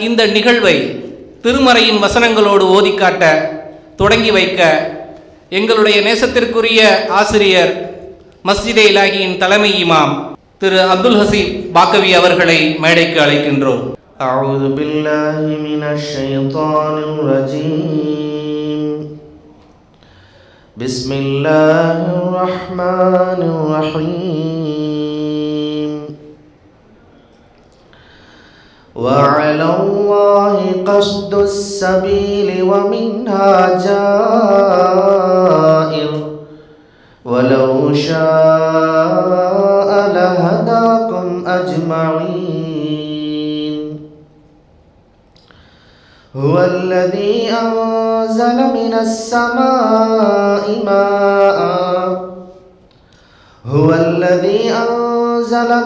இந்த நிகழ்வை திருமறையின் வசனங்களோடு ஓதிக்காட்ட தொடங்கி வைக்க எங்களுடைய நேசத்திற்குரிய ஆசிரியர் மஸ்ஜிதே இலாஹியின் தலைமை இமாம் திரு அப்துல் ஹசீப் பாக்கவி அவர்களை மேடைக்கு அழைக்கின்றோம். அஊது பில்லாஹி மினஷ் ஷைத்தானிர் ரஜீம். பிஸ்மில்லாஹிர் ரஹ்மானிர் ரஹீம். وعلى الله قصد السبيل ومنها جائر ولو شاء لهداكم أجمعين. هو الذي أنزل من السماء ماء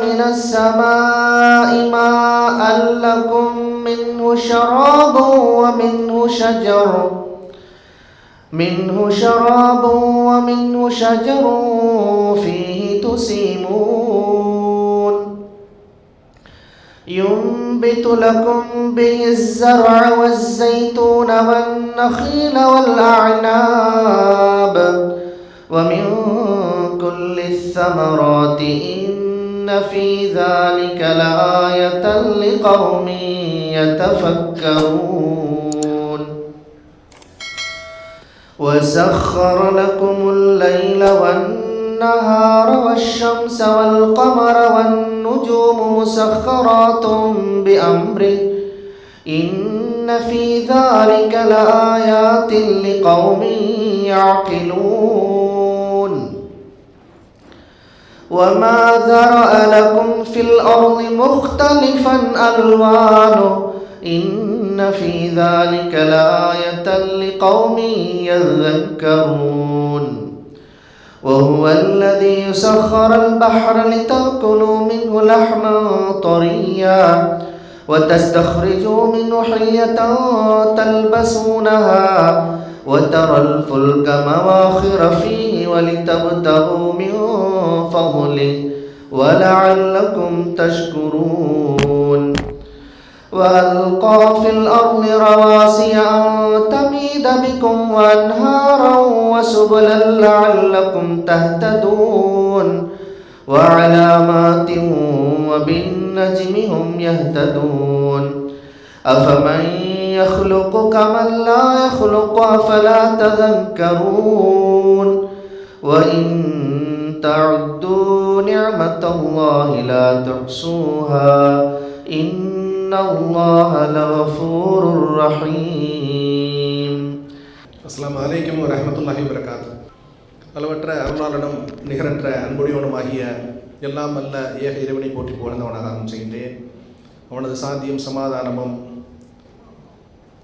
من السماء ماء لكم منه شراب ومنه شجر فيه تسيمون ينبت لكم به الزرع والزيتون والنخيل والأعناب ومن كل الثمرات إن في ذلك لآية لقوم يتفكرون. وسخر لكم الليل والنهار والشمس والقمر والنجوم مسخرات بأمره إن في ذلك لآيات لقوم يعقلون. وما ذرأ لكم في الأرض مختلفا ألوانه إن في ذلك لآية لقوم يذكرون. وهو الذي سخر البحر لتأكلوا منه لحما طريا وتستخرجوا منه حلية تلبسونها وترى الفلك مواخر فيه ولتبتغوا من فضله ولعلكم تشكرون. وألقى في الأرض رواسي أن تميد بكم وأنهارا وسبلا لعلكم تهتدون وعلامات وبالنجم هم يهتدون. أفمن يخلق كمن لا يخلق أفلا تذكرون. وإن تعدوا نعمة الله لا تحصوها إن الله لغفور رحيم. அஸ்ஸலாமு அலைக்கும் வரஹ்மத்துல்லாஹி வபரகாத்துஹு. அளவற்ற அருளாளனும் நிகரற்ற அன்புடையவனுமாகிய எல்லாம் அல்ல ஏக இறைவனை போற்றி புகழ்ந்தவனாக செய்கின்றேன். அவனது சாந்தியும் சமாதானமும்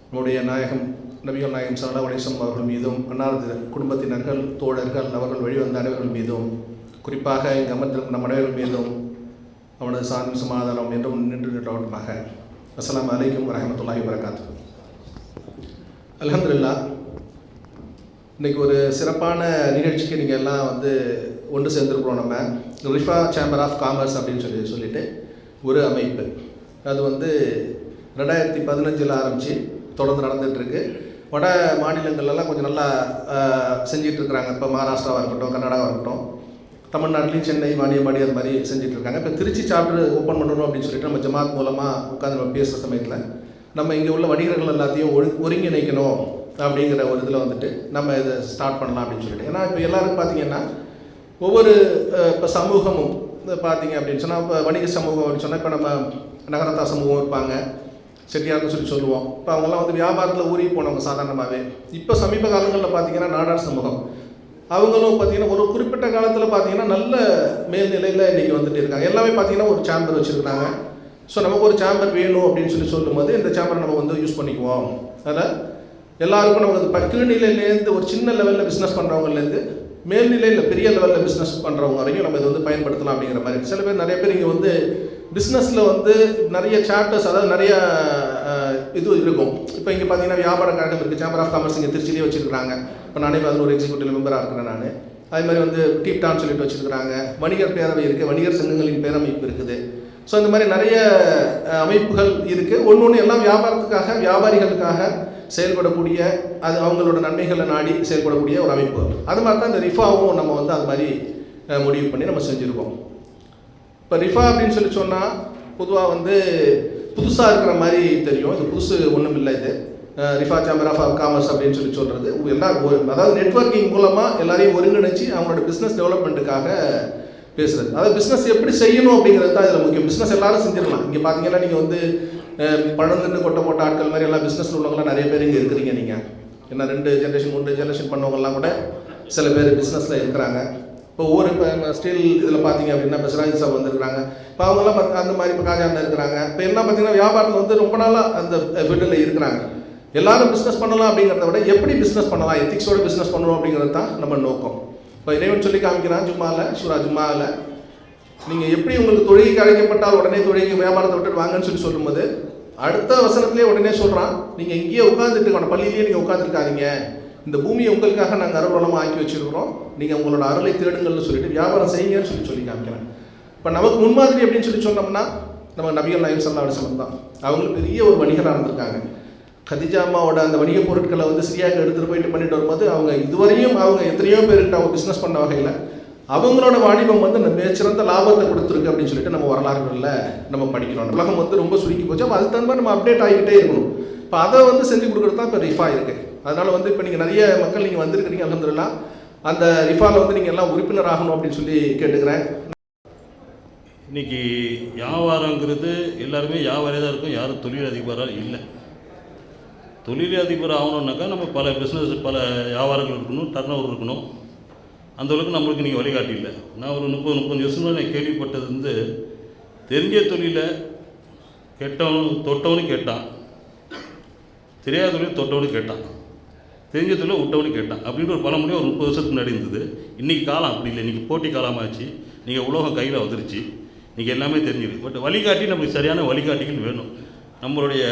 நம்முடைய நாயகம் நபிகள் நாயகம் ஸல்லல்லாஹு அலைஹி வஸல்லம் அவர்கள் மீதும் அன்னாரது குடும்பத்தினர்கள் தோழர்கள் அவர்கள் வழிவந்த அனைவர்கள் மீதும் குறிப்பாக இங்கு அமர்ந்திருக்கும் நம் அனைவர்கள் மீதும் அவனது சாந்தியும் சமாதானம் என்றும் நின்று நின்றவனுமாக. அஸ்ஸலாமு அலைக்கும் வரஹ்மத்துல்லாஹி வபரகாத்துஹு. அல்ஹம்துலில்லாஹ், இன்றைக்கி ஒரு சிறப்பான நிகழ்ச்சிக்கு நீங்கள் எல்லாம் ஒன்று சேர்ந்துருக்கிறோம். நம்ம ரிஃபா சேம்பர் ஆஃப் காமர்ஸ் அப்படின்னு சொல்லிட்டு ஒரு அமைப்பு, அது 2015 ஆரம்பித்து தொடர்ந்து நடந்துகிட்ருக்கு. வட மாநிலங்கள்லாம் கொஞ்சம் நல்லா செஞ்சிட்ருக்குறாங்க. இப்போ மகாராஷ்டிராவாக இருக்கட்டும், கர்நாடகாவாக இருக்கட்டும், தமிழ்நாட்டிலையும் சென்னை, வாணியம்பாடி அது மாதிரி செஞ்சிட்ருக்காங்க. இப்போ திருச்சி சாப்டர் ஓப்பன் பண்ணணும் அப்படின்னு சொல்லிட்டு நம்ம ஜமாத் மூலமாக உட்காந்து நம்ம பேசுகிற சமயத்தில் நம்ம இங்கே உள்ள வணிகர்கள் எல்லாத்தையும் ஒருங்கிணைக்கணும் அப்படிங்கிற ஒரு இதில் நம்ம இதை ஸ்டார்ட் பண்ணலாம் அப்படின்னு சொல்லிட்டு. ஏன்னா இப்போ எல்லோரும் பார்த்திங்கன்னா ஒவ்வொரு இப்போ சமூகமும் பார்த்திங்க அப்படின்னு சொன்னால், இப்போ வணிக சமூகம் அப்படின்னு சொன்னால் இப்போ நம்ம நகரத்தா சமூகம் இருப்பாங்க, செட்டியார்னு சொல்லுவோம். இப்போ அவங்கெல்லாம் வியாபாரத்தில் ஊறி போனவங்க சாதாரணமாகவே. இப்போ சமீப காலங்களில் பார்த்திங்கன்னா நாடார் சமூகம், அவங்களும் பார்த்திங்கன்னா ஒரு குறிப்பிட்ட காலத்தில் பார்த்திங்கன்னா நல்ல மேல்நிலையில் இன்றைக்கி இருக்காங்க. எல்லாமே பார்த்திங்கன்னா ஒரு சேம்பர் வச்சுருக்காங்க. ஸோ நமக்கு ஒரு சேம்பர் வேணும் அப்படின்னு சொல்லும்போது இந்த சேம்பரை நம்ம யூஸ் பண்ணிக்குவோம். அதில் எல்லாருக்கும் நமக்கு கீழ்நிலையிலேருந்து ஒரு சின்ன லெவலில் பிஸ்னஸ் பண்ணுறவங்கலேருந்து மேல்நிலையில் பெரிய லெவலில் பிஸ்னஸ் பண்ணுறவங்க வரைக்கும் நம்ம இதை பயன்படுத்தலாம் அப்படிங்கிற மாதிரி. சில பேர் நிறைய பேர் இங்கே பிஸ்னஸில் நிறைய சாப்டர்ஸ், அதாவது நிறைய இது இருக்கும். இப்போ இங்கே பார்த்தீங்கன்னா வியாபார கழகம் இருக்குது, சேம்பர் ஆஃப் காமர்ஸ் இங்கே திருச்சியிலே வச்சுருக்காங்க. இப்போ நானே அதில் ஒரு எக்ஸிக்யூட்டிவ் மெம்பராக இருக்கிறேன் நான். அதே மாதிரி வந்து டீப்டான்னு சொல்லிட்டு வச்சுருக்கிறாங்க, வணிகர் பேரவை இருக்குது, வணிகர் சங்கங்களின் பேரமைப்பு இருக்குது. ஸோ இந்த மாதிரி நிறைய அமைப்புகள் இருக்குது. ஒன்று எல்லாம் வியாபாரத்துக்காக, வியாபாரிகளுக்காக செயல்படக்கூடிய, அது அவங்களோட நன்மைகளை நாடி செயல்படக்கூடிய ஒரு அமைப்பு. அது மாதிரி தான் இந்த ரிஃபாவும் நம்ம வந்து அது மாதிரி முடிவு பண்ணி நம்ம செஞ்சுருக்கோம். இப்போ ரிஃபா அப்படின்னு சொல்லி சொன்னால் பொதுவாக வந்து புதுசாக இருக்கிற மாதிரி தெரியும். இது புதுசு ஒன்றும் இல்லை. இது ரிஃபா சேம்பர் ஆஃப் காமர்ஸ் அப்படின்னு சொல்லி சொல்கிறது அதாவது நெட்வொர்க்கிங் மூலமாக எல்லாரையும் ஒருங்கிணைச்சி அவங்களோட பிஸ்னஸ் டெவலப்மெண்ட்டுக்காக பேசுகிறது. அதாவது பிஸ்னஸ் எப்படி செய்யணும் அப்படிங்கிறது தான் இதில் முக்கியம். பிஸ்னஸ் எல்லாரும் செஞ்சிடலாம். இங்கே பார்த்தீங்கன்னா நீங்கள் வந்து பழந்துன்னு கொட்டை போட்ட ஆட்கள் மாதிரி எல்லாம் பிஸ்னஸ் உள்ளவங்களாம் நிறைய பேர் இங்கே இருக்கிறீங்க. நீங்கள் ஏன்னா 2 ஜென்ரேஷன் 3 ஜென்ரேஷன் பண்ணவங்கலாம் கூட சில பேர் பிஸ்னஸில் இருக்கிறாங்க. இப்போ இப்போ ஸ்டீல் இதில் பார்த்தீங்க அப்படின்னா இப்போ சிராஜ் சாப் வந்துருக்குறாங்க. இப்போ அவங்கெல்லாம் அந்த மாதிரி இப்போ காஜாண்டில் இருக்கிறாங்க. இப்போ என்ன பார்த்தீங்கன்னா வியாபாரத்தில் வந்து ரொம்ப நாளாக அந்த ஃபீல்டில் இருக்கிறாங்க. எல்லாரும் பிஸ்னஸ் பண்ணலாம் அப்படிங்கிறத விட எப்படி பிஸ்னஸ் பண்ணலாம், எத்திக்ஸோட பிஸ்னஸ் பண்ணணும் அப்படிங்கிறது தான் நம்ம நோக்கம். இப்போ இறைவன் சொல்லி காமிக்கிறான் சூரா ஜும்மாவில், நீங்கள் எப்படி உங்களுக்கு தொழுகைக்கு அழைக்கப்பட்டால் உடனே தொழுகை வியாபாரத்தை விட்டு வாங்கன்னு சொல்லும்போது அடுத்த வசனத்திலே உடனே சொல்கிறான், நீங்கள் இங்கேயே உட்காந்துட்டு பள்ளியிலேயே நீங்கள் உட்காந்துருக்காதீங்க, இந்த பூமியை உங்களுக்காக நாங்கள் அருள்வளமாக ஆக்கி வச்சுருக்கிறோம், நீங்கள் உங்களோட அருளை தேடுங்கள்னு சொல்லிட்டு வியாபாரம் செய்யுங்கன்னு சொல்லி காமிக்கிறேன். இப்போ நமக்கு முன்மாதிரி அப்படின்னு சொல்லி சொன்னோம்னா நம்ம நபிகள் நாயகம் ஸல்லல்லாஹு அலைஹி வஸல்லம் தான். அவங்களுக்கு பெரிய ஒரு வணிகராக இருந்திருக்காங்க. கதிஜா அம்மாவோட அந்த வணிக பொருட்களை வந்து சிரியாவுக்கு எடுத்துகிட்டு போயிட்டு பண்ணிட்டு வரும்போது அவங்க இதுவரையும் அவங்க எத்தனையோ பேர்கிட்ட அவங்க பிஸ்னஸ் பண்ண வகையில் அவங்களோட வாணிபம் வந்து மிகச்சிறந்த லாபத்தை கொடுத்துருக்கு அப்படின்னு சொல்லிட்டு நம்ம வரலாறுகளில் நம்ம படிக்கிறோம். உலகம் வந்து ரொம்ப சுருக்கி போச்சு. அப்போ அதுக்கு தகுந்த மாதிரி நம்ம அப்டேட் ஆகிக்கிட்டே இருக்கணும். இப்போ அதை வந்து செஞ்சு கொடுக்குறது தான் இப்போ ரிஃபா இருக்குது. அதனால் வந்து இப்போ நீங்கள் நிறைய மக்கள் நீங்கள் வந்திருக்கிறீங்க, அல்ஹம்துலில்லாஹ். அந்த ரிஃபாவில் வந்து நீங்கள் எல்லாம் உறுப்பினர் ஆகணும் அப்படின்னு சொல்லி கேட்டுக்கிறேன். இன்றைக்கி வியாபாரங்கிறது எல்லாருமே வியாபாரியாக தான் இருக்கும், யாரும் தொழிலதிபராக இல்லை. தொழிலதிபர் ஆகணுன்னாக்கா நம்ம பல பிஸ்னஸ், பல வியாபாரங்கள் இருக்கணும், டர்ன் ஓவர் இருக்கணும். அந்தளவுக்கு நம்மளுக்கு இன்றைக்கி வழிகாட்டி இல்லை. நான் ஒரு 30-35 வருஷமாக நான் கேள்விப்பட்டது வந்து தெரிஞ்ச தொழிலை தொட்டவனு கேட்டான், தெரியாத தொழில் தொட்டவனு கேட்டான், தெரிஞ்ச தொழிலை விட்டவனு கேட்டான் அப்படின்ற ஒரு பழமொழி ஒரு 30 வருஷத்துக்கு முன்னாடி இருந்தது. இன்றைக்கி காலம் அப்படி இல்லை. இன்றைக்கி போட்டி காலமாச்சு. நீங்கள் உலகம் கையில் வந்துருச்சு. இன்றைக்கி எல்லாமே தெரிஞ்சிருக்கு. பட் வழிகாட்டி நமக்கு சரியான வழிகாட்டிகள் வேணும். நம்மளுடைய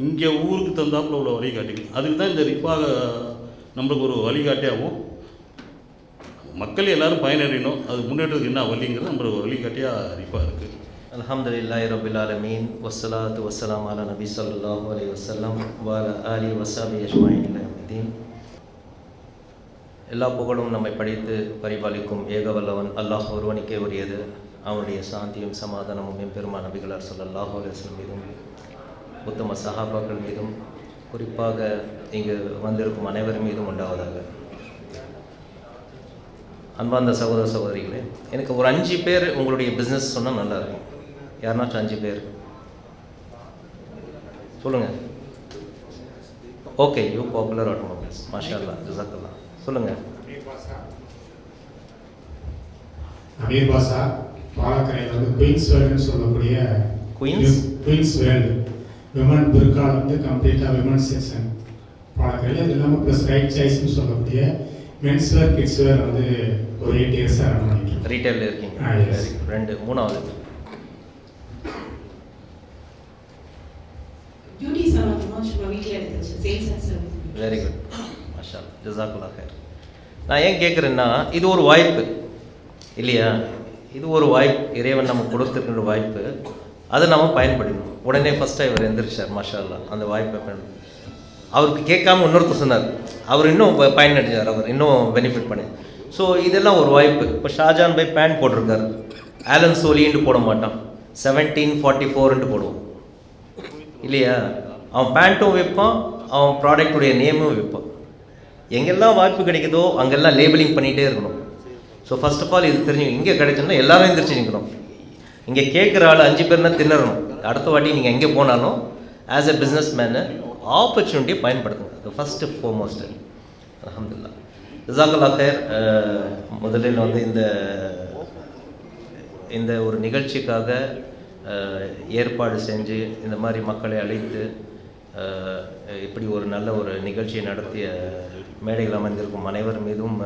இங்கே ஊருக்கு தந்தாப்புல உள்ள வழிகாட்டிகள், அதுக்கு தான் இந்த ரிஃபாக நம்மளுக்கு ஒரு வழிகாட்டியாகவும் மக்கள் எல்லோரும் பயனடையணும், அது முன்னேற்றத்துக்கு என்ன வழிங்கிறது நம்மளுக்கு வழிகாட்டியாக ரிஃபா இருக்குது. அல்ஹம்துலில்லாஹி ரப்பில் ஆலமீன் வஸ்ஸலாத்து வஸ்ஸலாம் அலா நபி ஸல்லல்லாஹு அலைஹி வஸல்லம் வ அலா ஆலிஹி வஸஹ்பிஹி அஜ்மஈன் இலா யௌமித்தீன். எல்லா புகழும் நம்மை படைத்து பரிபாலிக்கும் ஏகவல்லவன் அல்லாஹ் ஒருவனுக்கே உரியது. அவனுடைய சாந்தியும் சமாதானமும் எம்பெருமான் நபிகளார் ஸல்லல்லாஹு அலைஹி வஸல்லம் மீதும் உத்தம சஹாபாக்கள் மீதும் குறிப்பாக இங்கு வந்திருக்கும் அனைவர் மீதும் உண்டாவதாக. அன்பார்ந்த சகோதர சகோதரிகளே, எனக்கு ஒரு 5 பேர் உங்களுடைய பிஸ்னஸ் சொன்னால் நல்லாயிருக்கும். யாருனாச்சும் 5 பேர் சொல்லுங்கள். ஓகே, யூ பாப்புலர் ஆட்டோமொபைல்ஸ், மாஷா அல்லாஹ், ஜஸாக்கல்லாஹ். சொல்லுங்கள். அமீர் பாஷா பாலக்கரையில் வந்து குயின்ஸ் வேர்ல்டுன்னு சொல்லக்கூடிய குயின்ஸ் வேர்ல்டு விமன் பிற்கால வந்து கம்ப்ளீட்டாக விமன் செக்ஷன் பாலக்கரையில், அது இல்லாமல் ப்ளஸ் ரைட் சாய்ஸ்ன்னு சொல்லக்கூடிய மென்ஸ் வேர் கிட்ஸ் வேர் வந்து ஒரு 8 இயர்ஸாக ரன் பண்ணிட்டு ரீட்டைலில் இருக்கீங்க. 2 3வது பியூட்டி சலூன் சும்மா வீட்டில் எடுத்துச்சு sales and service. Very good, மாஷா அல்லாஹ், ஜஸாக்கல்லாஹ் ஹைர். நான் ஏன் கேட்குறேன்னா, இது ஒரு வாய்ப்பு இல்லையா? இது ஒரு வாய்ப்பு, இறைவன் நமக்கு கொடுத்துருக்கிற வாய்ப்பு. அதை நம்ம பயன்படுத்தணும். உடனே ஃபஸ்ட்டாக இவர் எந்திரிச்சார், மாஷா அல்லாஹ், அந்த வாய்ப்பை பயன்படுத்த. அவருக்கு கேட்காம இன்னொருத்தர் சொன்னார், அவர் இன்னும் பயனடைஞ்சார், அவர் இன்னும் பெனிஃபிட் பண்ணி. ஸோ இதெல்லாம் ஒரு வாய்ப்பு. இப்போ ஷாஜான் பை பேண்ட் போட்டிருக்காரு, ஆலன் சோலின்ட்டு போட மாட்டான், 1744 போடுவோம் இல்லையா? அவன் பேண்ட்டும் வைப்பான், அவன் ப்ராடக்டுடைய நேமும் வைப்பான். எங்கெல்லாம் வாய்ப்பு கிடைக்குதோ அங்கெல்லாம் லேபிளிங் பண்ணிகிட்டே இருக்கணும். ஸோ ஃபர்ஸ்ட் ஆஃப் ஆல் இது தெரிஞ்சு இங்கே கிடைச்சோன்னா எல்லாரும் எந்திரிச்சு நிற்கணும். இங்கே கேட்குற ஆள் 5 பேர்னா தின்னறணும். அடுத்த வாட்டி நீங்கள் எங்கே போனாலும் ஆஸ் எ பிஸ்னஸ் மேனு ஆப்பர்ச்சுனிட்டியை பயன்படுத்துங்க. அது ஃபஸ்ட்டு ஃபோர்மோஸ்ட்டு. அல்ஹம்துலில்லாஹ், ஜஸாக்கல்லாஹ் ஹைர். முதலில் வந்து இந்த ஒரு நிகழ்ச்சிக்காக ஏற்பாடு செஞ்சு இந்த மாதிரி மக்களை அழைத்து இப்படி ஒரு நல்ல ஒரு நிகழ்ச்சியை நடத்திய மேடைகள் அமைந்திருக்கும் அனைவர் மீதும்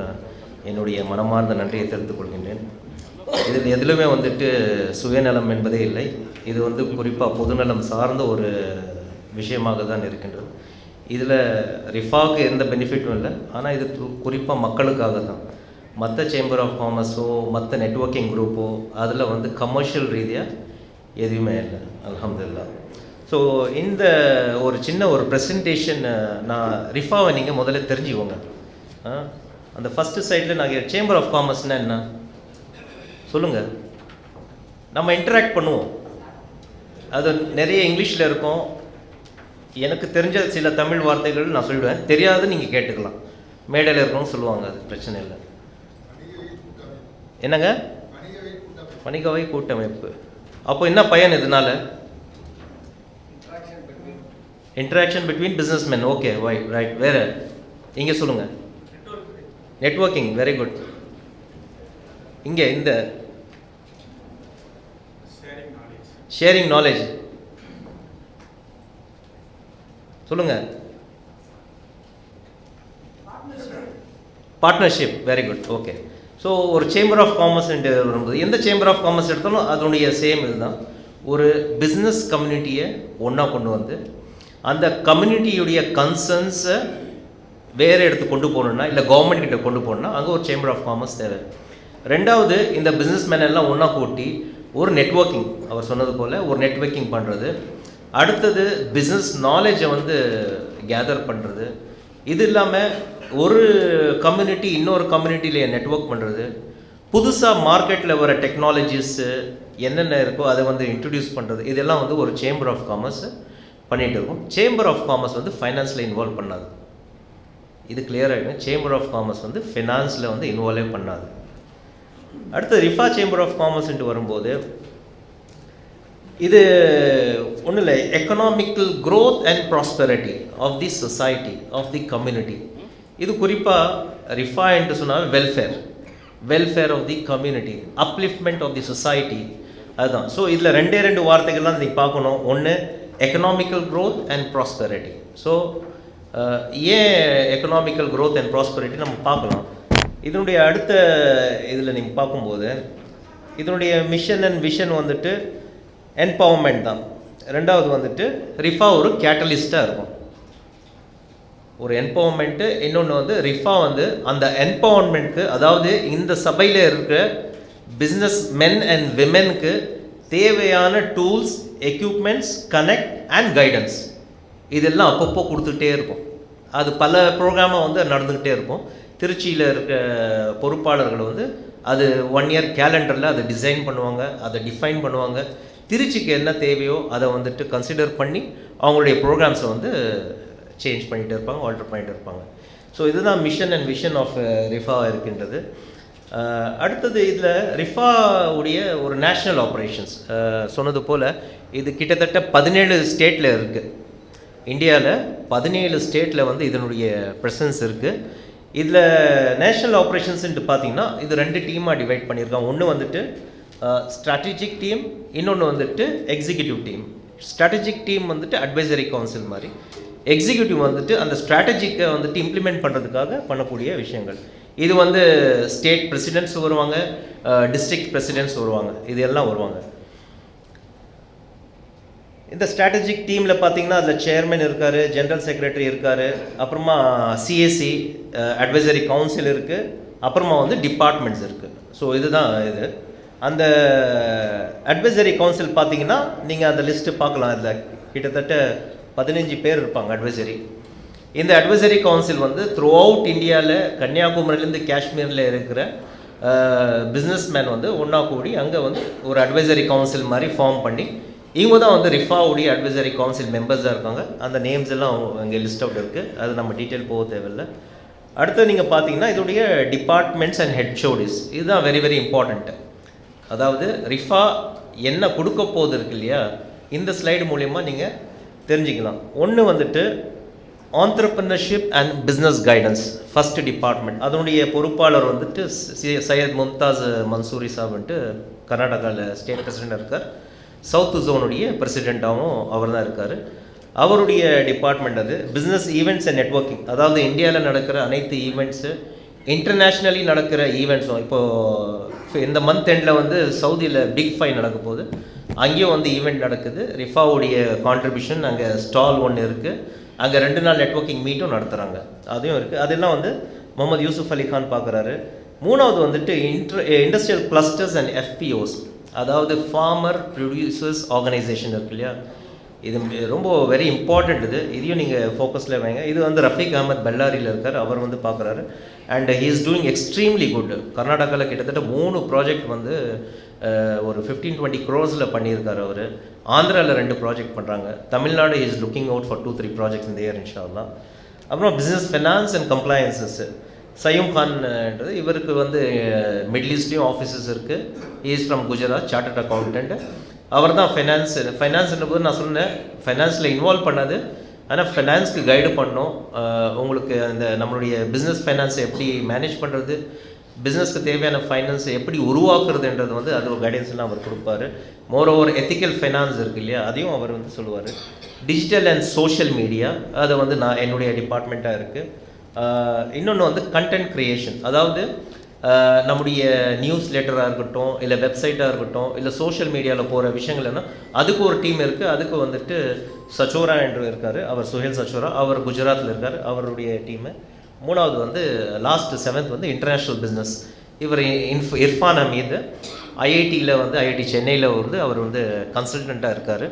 என்னுடைய மனமார்ந்த நன்றியை தெரிவித்துக் கொள்கின்றேன். இதில் எதிலுமே வந்துட்டு சுயநலம் என்பதே இல்லை. இது வந்து குறிப்பாக பொதுநலம் சார்ந்த ஒரு விஷயமாக தான் இருக்கின்றது. இதில் ரிஃபாவுக்கு எந்த பெனிஃபிட்டும் இல்லை, ஆனால் இது குறிப்பாக மக்களுக்காக தான். மற்ற சேம்பர் ஆஃப் காமர்ஸோ மற்ற நெட்வொர்க்கிங் குரூப்போ அதில் வந்து கமர்ஷியல் ரீதியாக எதுவுமே இல்லை, அல்ஹம்துலில்லாஹ். ஸோ இந்த ஒரு சின்ன ஒரு ப்ரெசன்டேஷன் நான் ரிஃபாவை நீங்கள் முதல்ல தெரிஞ்சுக்கோங்க. அந்த ஃபஸ்ட்டு சைடில் நாங்கள் சேம்பர் ஆஃப் காமர்ஸ்னால் என்ன சொல்லுங்கள். நம்ம இன்டராக்ட் பண்ணுவோம், அது நிறைய இங்கிலீஷில் இருக்கும். எனக்கு தெரிஞ்ச சில தமிழ் வார்த்தைகள் நான் சொல்லிடுவேன், தெரியாது நீங்கள் கேட்டுக்கலாம். மேடையில் இருக்கணும்னு சொல்லுவாங்க, அது பிரச்சனை இல்லை. என்னங்க வணிகவை கூட்டமைப்பு. அப்போ என்ன பயன் இதனால்? Interaction between businessman. Okay, right. வேறு இங்கே சொல்லுங்கள். Networking, very good. இங்கே இந்த ஷேரிங் நாலேஜ் சொல்லுங்கள். Partnership, very good. Okay. So ஒரு சேம்பர் ஆஃப் காமர்ஸ் வரும்போது எந்த சேம்பர் ஆஃப் காமர்ஸ் எடுத்தாலும் அதனுடைய சேம் இதுதான். ஒரு பிஸ்னஸ் கம்யூனிட்டியை ஒன்றா கொண்டு வந்து அந்த கம்யூனிட்டியுடைய கன்சர்ன்ஸை வேறு இடத்து கொண்டு போகணுன்னா, இல்லை கவர்மெண்ட் கிட்ட கொண்டு போகணுன்னா அங்கே ஒரு சேம்பர் ஆஃப் காமர்ஸ் தேவை. ரெண்டாவது, இந்த பிஸ்னஸ் மேன் எல்லாம் ஒன்றா கூட்டி ஒரு நெட்வொர்க்கிங், அவர் சொன்னது போல் ஒரு நெட்வொர்க்கிங் பண்ணுறது. அடுத்தது பிஸ்னஸ் நாலேஜை வந்து கேதர் பண்ணுறது. இது இல்லாமல் ஒரு கம்யூனிட்டி இன்னொரு கம்யூனிட்டியில நெட்வொர்க் பண்ணுறது. புதுசாக மார்க்கெட்டில் வர டெக்னாலஜிஸு என்னென்ன இருக்கோ அதை வந்து இன்ட்ரடியூஸ் பண்ணுறது. இதெல்லாம் வந்து ஒரு சேம்பர் ஆஃப் காமர்ஸ் பண்ணிகிட்டு இருக்கும். சேம்பர் ஆஃப் காமர்ஸ் வந்து ஃபைனான்ஸில் இன்வால்வ் பண்ணாது. இது கிளியர் ஆகிடும். சேம்பர் ஆஃப் காமர்ஸ் வந்து ஃபினான்ஸில் வந்து இன்வால்வே பண்ணாது. அடுத்து ரிஃபா சேம்பர் ஆஃப் காமர்ஸ்ன்ட்டு வரும்போது இது ஒன்றும் இல்லை, economical growth and prosperity of the society, of the community. இது குறிப்பாக ரிஃபா என்று சொன்னால் welfare of the community, upliftment of the society, அதுதான். ஸோ இதில் ரெண்டு வார்த்தைகள் தான் நீங்கள் பார்க்கணும். ஒன்று economical growth and prosperity. So ஏன் எக்கனாமிக்கல் க்ரோத் அண்ட் ப்ராஸ்பெரிட்டி நம்ம பார்க்கலாம். இதனுடைய அடுத்த இதில் நீங்கள் பார்க்கும்போது இதனுடைய மிஷன் அண்ட் விஷன் வந்துட்டு என்பவர்மெண்ட் தான். ரெண்டாவது வந்துட்டு ரிஃபா ஒரு கேட்டலிஸ்ட்டாக இருக்கும். ஒரு என்பவர்மெண்ட்டு, இன்னொன்று வந்து ரிஃபா வந்து அந்த என்பவர்மெண்ட்க்கு, அதாவது இந்த சபையில் இருக்கிற பிஸ்னஸ் மென் அண்ட் விமெனுக்கு தேவையான tools, equipments, connect and guidance இதெல்லாம் அப்பப்போ கொடுத்துக்கிட்டே இருக்கும். அது பல ப்ரோக்ராமாக வந்து நடந்துக்கிட்டே இருக்கும். திருச்சியில் இருக்க பொறுப்பாளர்கள் வந்து அது 1 இயர் கேலண்டரில் அதை டிசைன் பண்ணுவாங்க, அதை டிஃபைன் பண்ணுவாங்க. திருச்சிக்கு என்ன தேவையோ அதை வந்துட்டு கன்சிடர் பண்ணி அவங்களுடைய ப்ரோக்ராம்ஸை வந்து சேஞ்ச் பண்ணிகிட்டு இருப்பாங்க, ஆல்டர் பண்ணிகிட்டு இருப்பாங்க. ஸோ இதுதான் mission and vision of Rifah இருக்கின்றது. அடுத்தது இதில் ரிஃபாவுடைய ஒரு நேஷ்னல் ஆப்ரேஷன்ஸ் சொன்னது போல் இது கிட்டத்தட்ட 17 ஸ்டேட்டில் இருக்குது. இந்தியாவில் 17 ஸ்டேட்டில் வந்து இதனுடைய ப்ரெசன்ஸ் இருக்குது. இதில் நேஷ்னல் ஆப்ரேஷன்ஸ்ன்ட்டு பார்த்தீங்கன்னா இது 2 டீமாக டிவைட் பண்ணியிருக்காங்க. ஒன்று வந்துட்டு ஸ்ட்ராட்டஜிக் டீம், இன்னொன்று வந்துட்டு எக்ஸிக்யூட்டிவ் டீம். ஸ்ட்ராட்டஜிக் டீம் வந்துட்டு அட்வைசரி கவுன்சில் மாதிரி, எக்ஸிக்யூட்டிவ் வந்துட்டு அந்த ஸ்ட்ராட்டஜிக்கை வந்துட்டு இம்ப்ளிமெண்ட் பண்ணுறதுக்காக பண்ணக்கூடிய விஷயங்கள். இது வந்து ஸ்டேட் பிரசிடென்ட்ஸ் வருவாங்க, டிஸ்ட்ரிக்ட் பிரசிடென்ட்ஸ் வருவாங்க, இது எல்லாம் வருவாங்க. இந்த ஸ்ட்ராட்டஜிக் டீமில் பார்த்தீங்கன்னா அதில் சேர்மன் இருக்கார், ஜென்ரல் செக்ரட்டரி இருக்கார், அப்புறமா சிஎஸ்சி அட்வைசரி கவுன்சில் இருக்குது, அப்புறமா வந்து டிபார்ட்மெண்ட்ஸ் இருக்குது. ஸோ இதுதான் இது. அந்த அட்வைசரி கவுன்சில் பார்த்தீங்கன்னா நீங்கள் அந்த லிஸ்ட்டு பார்க்கலாம். இதில் கிட்டத்தட்ட 15 பேர் இருப்பாங்க அட்வைசரி. இந்த அட்வைசரி கவுன்சில் வந்து த்ரூ அவுட் இந்தியாவில், கன்னியாகுமரியிலேருந்து காஷ்மீரில் இருக்கிற பிஸ்னஸ் மேன் வந்து ஒன்றா கூடி அங்கே வந்து ஒரு அட்வைசரி கவுன்சில் மாதிரி ஃபார்ம் பண்ணி இவங்க தான் வந்து ரிஃபாவுடைய அட்வைசரி கவுன்சில் மெம்பர்ஸாக இருக்காங்க. அந்த நேம்ஸ் எல்லாம் அங்கே லிஸ்ட் அவுட் இருக்குது, அது நம்ம டீட்டெயில் போக தேவையில்லை. அடுத்து நீங்கள் பார்த்தீங்கன்னா இதோடைய டிபார்ட்மெண்ட்ஸ் அண்ட் ஹெட்ஷோடிஸ், இதுதான் வெரி வெரி இம்பார்ட்டண்ட்டு. அதாவது ரிஃபா என்ன கொடுக்க போகுது இருக்கு இல்லையா, இந்த ஸ்லைடு மூலயமா நீங்கள் தெரிஞ்சுக்கலாம். ஒன்று வந்துட்டு entrepreneurship and business guidance first department. அதனுடைய பொறுப்பாளர் வந்துட்டு சையத் மும்தாஸ் மன்சூரி சாப்ன்ட்டு கர்நாடகாவில் ஸ்டேட் பிரசிடென்ட் இருக்கார். சவுத் ஜோனுடைய பிரசிடெண்ட்டாகவும் அவர் தான் இருக்கார். அவருடைய டிபார்ட்மெண்ட் அது பிஸ்னஸ் ஈவெண்ட்ஸ் அண்ட் நெட்வொர்க்கிங். அதாவது இந்தியாவில் நடக்கிற அனைத்து ஈவெண்ட்ஸு, இன்டர்நேஷ்னலி நடக்கிற ஈவெண்ட்ஸும். இப்போது இந்த மந்த் எண்டில் வந்து சவுதியில் பிக் 5 நடக்க போகுது, அங்கேயும் வந்து ஈவெண்ட் நடக்குது. ரிஃபாவுடைய கான்ட்ரிபியூஷன் அங்கே ஸ்டால் ஒன்று இருக்குது, அங்கே 2 நாள் நெட்வொர்க்கிங் மீட்டும் நடத்துகிறாங்க, அதையும் இருக்குது. அதெல்லாம் வந்து முகமது யூசுஃப் அலி கான் பார்க்குறாரு, மூணாவது வந்துட்டு இண்டஸ்ட்ரியல் கிளஸ்டர்ஸ் அண்ட் FPOs, அதாவது ஃபார்மர் ப்ரொடியூசர்ஸ் ஆர்கனைசேஷன் இருக்கு இல்லையா, இது ரொம்ப வெரி இம்பார்ட்டண்ட். இதையும் நீங்கள் ஃபோக்கஸில் வைங்க. இது வந்து ரஃபீக் அஹமத் பெல்லாரியில் இருக்கார், அவர் வந்து பார்க்குறாரு. And he is doing extremely good. கர்நாடகாவில் கிட்டத்தட்ட 3 ப்ராஜெக்ட் வந்து ஒரு 15-20 crores பண்ணியிருக்காரு அவர். ஆந்திராவில் 2 ப்ராஜெக்ட் பண்ணுறாங்க. Tamil Nadu is looking out for 2-3 projects இந்த இயர் இன்ஷா அல்லாஹ். அப்புறம் பிஸ்னஸ் ஃபினான்ஸ் அண்ட் கம்ப்ளையன்சஸ் சயூம் கான்ன்றது, இவருக்கு வந்து மிடில் ஈஸ்ட்லேயும் ஆஃபீஸஸ் இருக்குது. Is from Gujarat, chartered accountant. அவர் தான் ஃபைனான்ஸ்ன்ற போது நான் சொன்னேன், ஃபைனான்ஸில் இன்வால்வ் பண்ணாது, ஆனால் ஃபைனான்ஸ்க்கு கைடு பண்ணோம். உங்களுக்கு அந்த நம்மளுடைய பிஸ்னஸ் ஃபைனான்ஸை எப்படி மேனேஜ் பண்ணுறது, பிஸ்னஸ்க்கு தேவையான ஃபைனான்ஸை எப்படி உருவாக்குறதுன்றது வந்து அது ஒரு கைடன்ஸ்லாம் அவர் கொடுப்பாரு. மோரோவர் எத்திக்கல் ஃபைனான்ஸ் இருக்குது இல்லையா, அதையும் அவர் வந்து சொல்லுவார். டிஜிட்டல் அண்ட் சோஷியல் மீடியா, அதை வந்து நான் என்னுடைய டிபார்ட்மெண்ட்டாக இருக்குது. இன்னொன்று வந்து கண்டென்ட் க்ரியேஷன், அதாவது நம்முடைய நியூஸ் லெட்டராக இருக்கட்டும், இல்லை வெப்சைட்டாக இருக்கட்டும், இல்லை சோஷியல் மீடியாவில் போகிற விஷயங்கள் என்ன, அதுக்கு ஒரு டீம் இருக்குது. அதுக்கு வந்துட்டு சச்சோரா என்று இருக்கார், அவர் சுஹேல் சச்சோரா, அவர் குஜராத்தில் இருக்கார், அவருடைய டீமு. மூணாவது வந்து லாஸ்ட் 7th வந்து இன்டர்நேஷ்னல் பிஸ்னஸ், இவர் இர்ஃபான் ஹமீது, ஐஐடியில் வந்து ஐஐடி சென்னையில் வந்து அவர் வந்து கன்சல்டண்ட்டாக இருக்கார்.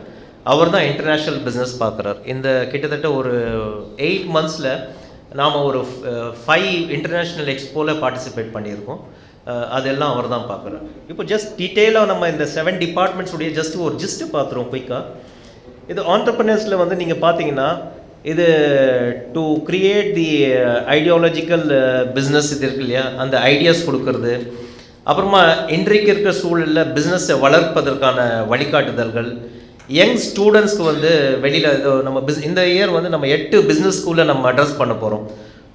அவர் தான் இன்டர்நேஷ்னல் பிஸ்னஸ் பார்க்குறார். இந்த கிட்டத்தட்ட ஒரு 8 monthsல நாம் ஒரு 5 இன்டர்நேஷ்னல் எக்ஸ்போவில் பார்ட்டிசிபேட் பண்ணியிருக்கோம். அதெல்லாம் அவர் தான் பார்க்குறார். இப்போ ஜஸ்ட் டீட்டெயிலாக நம்ம இந்த 7 டிபார்ட்மெண்ட்ஸுடைய ஒரு ஜிஸ்ட்டு பார்த்துருவோம் குயிக்காக. இது ஆண்டர்ப்ரனர்ஸில் வந்து நீங்கள் பார்த்தீங்கன்னா, இது to create the ideological business இது இருக்கு இல்லையா, அந்த ஐடியாஸ் கொடுக்கறது. அப்புறமா இன்றைக்கு இருக்கிற சூழலில் பிஸ்னஸை வளர்ப்பதற்கான வழிகாட்டுதல்கள். யங் ஸ்டூடெண்ட்ஸ்க்கு வந்து வெளியில் நம்ம இந்த இயர் வந்து நம்ம 8 பிஸ்னஸ் ஸ்கூலில் நம்ம அட்ரஸ் பண்ண போகிறோம்.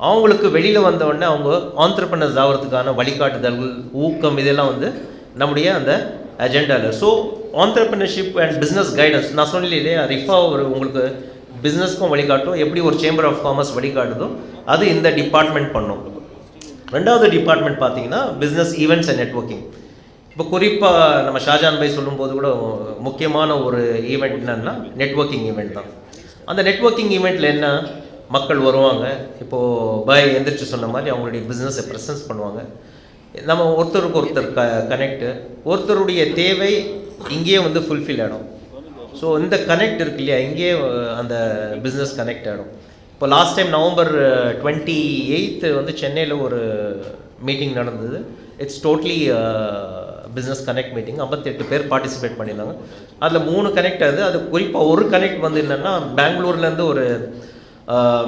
அவங்களுக்கு வெளியில் வந்தவுடனே அவங்க ஆண்டர்ப்ரனர்ஸ் ஆகிறதுக்கான வழிகாட்டுதல்கள், ஊக்கம், இதெல்லாம் வந்து நம்முடைய அந்த அஜெண்டாவில். So entrepreneurship and business guidance, நான் சொல்லலையே இல்லையா, ரிஃபா ஒரு உங்களுக்கு பிஸ்னஸ்க்கும் வழிகாட்டும், எப்படி ஒரு சேம்பர் ஆஃப் காமர்ஸ் வழிகாட்டுதோ அது இந்த டிபார்ட்மெண்ட் பண்ணும். 2வது டிபார்ட்மெண்ட் பார்த்தீங்கன்னா பிஸ்னஸ் ஈவெண்ட்ஸ் அண்ட் நெட்வொர்க்கிங். இப்போ குறிப்பாக நம்ம ஷாஜான் பாய் சொல்லும்போது கூட முக்கியமான ஒரு ஈவெண்ட் என்னன்னா நெட்வொர்க்கிங் ஈவெண்ட் தான். அந்த நெட்வொர்க்கிங் ஈவெண்ட்டில் என்ன, மக்கள் வருவாங்க. இப்போது பாய் எந்திரிச்சு சொன்ன மாதிரி அவங்களுடைய பிஸ்னஸை ப்ரெசன்ஸ் பண்ணுவாங்க. நம்ம ஒருத்தருக்கு ஒருத்தர் கனெக்டு, ஒருத்தருடைய தேவை இங்கேயே வந்து ஃபுல்ஃபில் ஆகிடும். ஸோ இந்த கனெக்ட் இருக்கு இல்லையா, இங்கேயே அந்த பிஸ்னஸ் கனெக்ட் ஆகிடும். இப்போ லாஸ்ட் டைம் November 28 வந்து சென்னையில் ஒரு மீட்டிங் நடந்தது. It's totally business connect meeting. 58 பேர் பார்ட்டிசிபேட் பண்ணியிருந்தாங்க. அதில் 3 கனெக்ட் ஆகுது. அது குறிப்பாக ஒரு கனெக்ட் வந்து என்னென்னா, பெங்களூர்லேருந்து ஒரு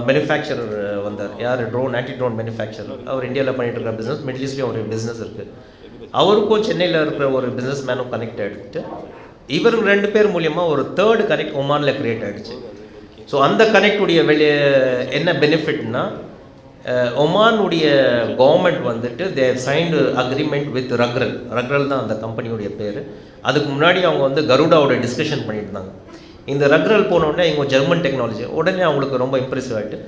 மேனுஃபேக்சரர் வந்தார். யார், ஆன்டி ட்ரோன் மேனுஃபேக்சரர். அவர் இந்தியாவில் பண்ணிட்டு இருக்கிற பிஸ்னஸ், மிடில் ஈஸ்ட்லேயும் ஒரு பிஸ்னஸ் இருக்குது. அவருக்கும் சென்னையில் இருக்கிற ஒரு பிஸ்னஸ் மேனும் கனெக்ட் ஆகிட்டு, இவர் 2 பேர் மூலியமாக ஒரு 3rd கனெக்ட் ஒமானில் க்ரியேட் ஆகிடுச்சு. ஸோ அந்த கனெக்டுடைய என்ன பெனிஃபிட்னா, ஒமானுடைய கவர்மெண்ட் வந்துட்டு தே சைன்டு அக்ரிமெண்ட் வித் ரக்ரல் தான் அந்த கம்பெனியுடைய பேர். அதுக்கு முன்னாடி அவங்க வந்து கருடாவோட டிஸ்கஷன் பண்ணிட்டு இருந்தாங்க. இந்த ரக்ரல் போனோடனே இவங்க ஜெர்மன் டெக்னாலஜி, உடனே அவங்களுக்கு ரொம்ப இம்ப்ரெசிவ் ஆகிட்டு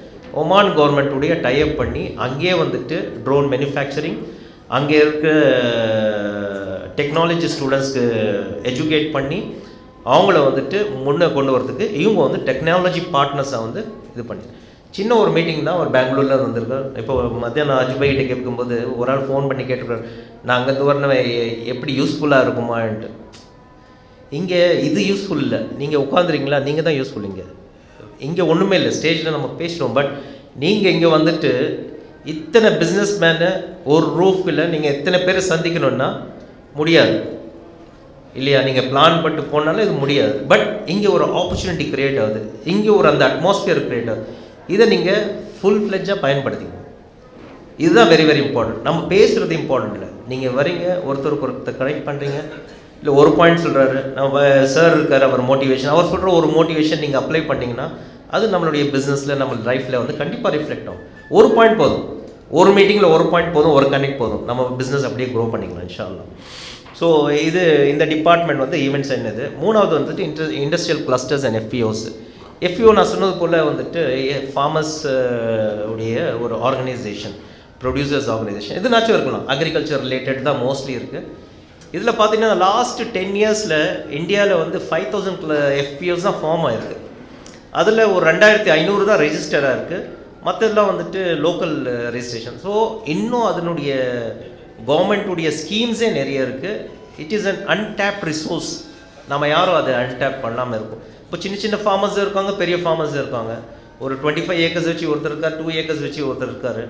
ஒமான் கவர்மெண்ட்டுடைய டைப் பண்ணி அங்கேயே வந்துட்டு ட்ரோன் மேனுஃபேக்சரிங், அங்கே இருக்க டெக்னாலஜி ஸ்டூடெண்ட்ஸ்க்கு எஜுகேட் பண்ணி அவங்கள வந்துட்டு முன்னே கொண்டு வரதுக்கு இவங்க வந்து டெக்னாலஜி பார்ட்னர்ஸை வந்து இது பண்ணி, சின்ன ஒரு மீட்டிங் தான். அவர் பெங்களூரில் வந்திருக்கார். இப்போ மத்தியானம் அஜுபாய்கிட்ட கேட்கும்போது ஒரு ஆள் ஃபோன் பண்ணி கேட்டுருக்காரு, நான் அங்கேருந்து வரணும் எப்படி யூஸ்ஃபுல்லாக இருக்குமான்ட்டு. இங்கே இது யூஸ்ஃபுல் இல்லை, நீங்கள் உட்காந்துறீங்களா, நீங்கள் தான் யூஸ்ஃபுல். இங்கே ஒன்றுமே இல்லை, ஸ்டேஜில் நம்ம பேசுகிறோம். பட் நீங்கள் இங்கே வந்துட்டு இத்தனை பிஸ்னஸ் மேனை ஒரு ரூஃபில் நீங்கள் எத்தனை பேரை சந்திக்கணுன்னா முடியாது இல்லையா. நீங்கள் பிளான் பண்ணிட்டு போனாலும் இது முடியாது. பட் இங்கே ஒரு ஆப்பர்ச்சுனிட்டி க்ரியேட் ஆகுது, இங்கே ஒரு அந்த அட்மாஸ்பியர் க்ரியேட் ஆகுது. இதை நீங்கள் ஃபுல் ஃப்ளெட்ஜாக பயன்படுத்திக்கணும். இதுதான் வெரி வெரி இம்பார்ட்டன்ட். நம்ம பேசுகிறது இம்பார்ட்டன்ட் இல்லை. நீங்கள் வரீங்க, ஒருத்தருக்கு ஒருத்தர் கனெக்ட் பண்ணுறீங்க. இல்லை ஒரு பாயிண்ட் சொல்கிறாரு, நம்ம சார் இருக்கார், அவர் மோட்டிவேஷன், அவர் சொல்கிற ஒரு மோட்டிவேஷன் நீங்கள் அப்ளை பண்ணிங்கன்னா அது நம்மளுடைய பிஸ்னஸில் நம்ம லைஃப்பில் வந்து கண்டிப்பாக ரிஃப்ளெக்ட் ஆகும். ஒரு பாயிண்ட் போதும், ஒரு மீட்டிங்கில் ஒரு பாயிண்ட் போதும், ஒரு கனெக்ட் போதும், நம்ம பிஸ்னஸ் அப்படியே க்ரோ பண்ணிக்கலாம் இன்ஷா அல்லாஹ். ஸோ இது இந்த டிபார்ட்மெண்ட் வந்து ஈவெண்ட்ஸ் என்னது. 3வது வந்துட்டு industrial clusters and FPOs. FPO நான் சொன்னது போல் வந்துட்டு ஃபார்மர்ஸ் உடைய ஒரு ஆர்கனைசேஷன், ப்ரொடியூசர்ஸ் ஆர்கனைசேஷன், எதுனாச்சும் இருக்கலாம், அக்ரிகல்ச்சர் ரிலேட்டட் தான் மோஸ்ட்லி இருக்குது. இதில் பார்த்தீங்கன்னா லாஸ்ட் 10 இயர்ஸில் இந்தியாவில் வந்து 5000 FPOs தான் ஃபார்ம் ஆகிருக்கு. அதில் ஒரு 2500 தான் ரெஜிஸ்டராக இருக்குது, மற்றதெல்லாம் வந்துட்டு லோக்கல் ரெஜிஸ்ட்ரேஷன். ஸோ இன்னும் அதனுடைய கவர்மெண்ட்டுடைய ஸ்கீம்ஸே நிறைய இருக்குது. It is an untapped resource. நம்ம யாரும் அதை அன்டேப் பண்ணாமல் இருக்கும். இப்போ சின்ன சின்ன ஃபார்மர்ஸ் இருக்காங்க, பெரிய ஃபார்மர்ஸ் இருக்காங்க. ஒரு 25 ஏக்கர்ஸ் வச்சு ஒருத்தர் இருக்கார், 2 ஏக்கர்ஸ் வச்சு ஒருத்தர் இருக்கார்.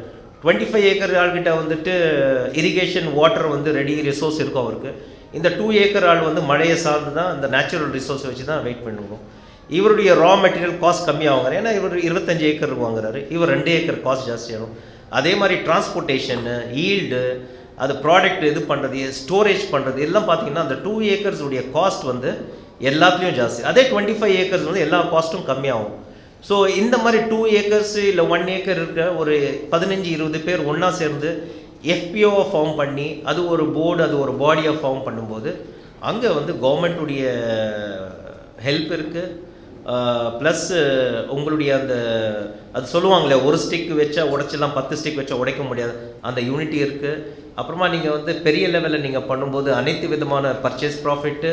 25 ஏக்கர் ஆள்கிட்ட வந்துட்டு இரிகேஷன் வாட்டர் வந்து ரெடி ரிசோர்ஸ் இருக்கும் அவருக்கு. இந்த 2 ஏக்கர் ஆள் வந்து மழையை சார்ந்து தான் அந்த நேச்சுரல் ரிசோர்ஸ் வச்சு தான் வெயிட் பண்ணுவோம். இவருடைய ரா மெட்டீரியல் காஸ்ட் கம்மியாகுங்க, ஏன்னா இவர் 25 ஏக்கர் வாங்குறாரு, இவர் 2 ஏக்கர் காஸ்ட் ஜாஸ்தியாகும். அதே மாதிரி டிரான்ஸ்போர்ட்டேஷனு, ஈல்டு, அது ப்ராடக்ட் இது பண்ணுறது, ஸ்டோரேஜ் பண்ணுறது எல்லாம் பார்த்தீங்கன்னா அந்த 2 ஏக்கர்ஸ் உடைய காஸ்ட் வந்து எல்லாத்துலேயும் ஜாஸ்தி. அதே 25 ஏக்கர்ஸ் வந்து எல்லா காஸ்ட்டும் கம்மியாகும். ஸோ இந்த மாதிரி 2 ஏக்கர்ஸ் இல்லை 1 ஏக்கர் இருக்க ஒரு 15-20 பேர் ஒன்றா சேர்ந்து எஃபிஓவை ஃபார்ம் பண்ணி அது ஒரு போர்டு, அது ஒரு பாடியை ஃபார்ம் பண்ணும்போது அங்கே வந்து கவர்மெண்ட்டுடைய ஹெல்ப் இருக்குது. ப்ளஸ் உங்களுடைய அந்த அது சொல்லுவாங்களே, ஒரு ஸ்டிக் வச்சா உடைச்சலாம், 10 ஸ்டிக் வச்சா உடைக்க முடியாது, அந்த யூனிட்டி இருக்குது. அப்புறமா நீங்கள் வந்து பெரிய லெவலில் நீங்கள் பண்ணும்போது அனைத்து விதமான purchase profit,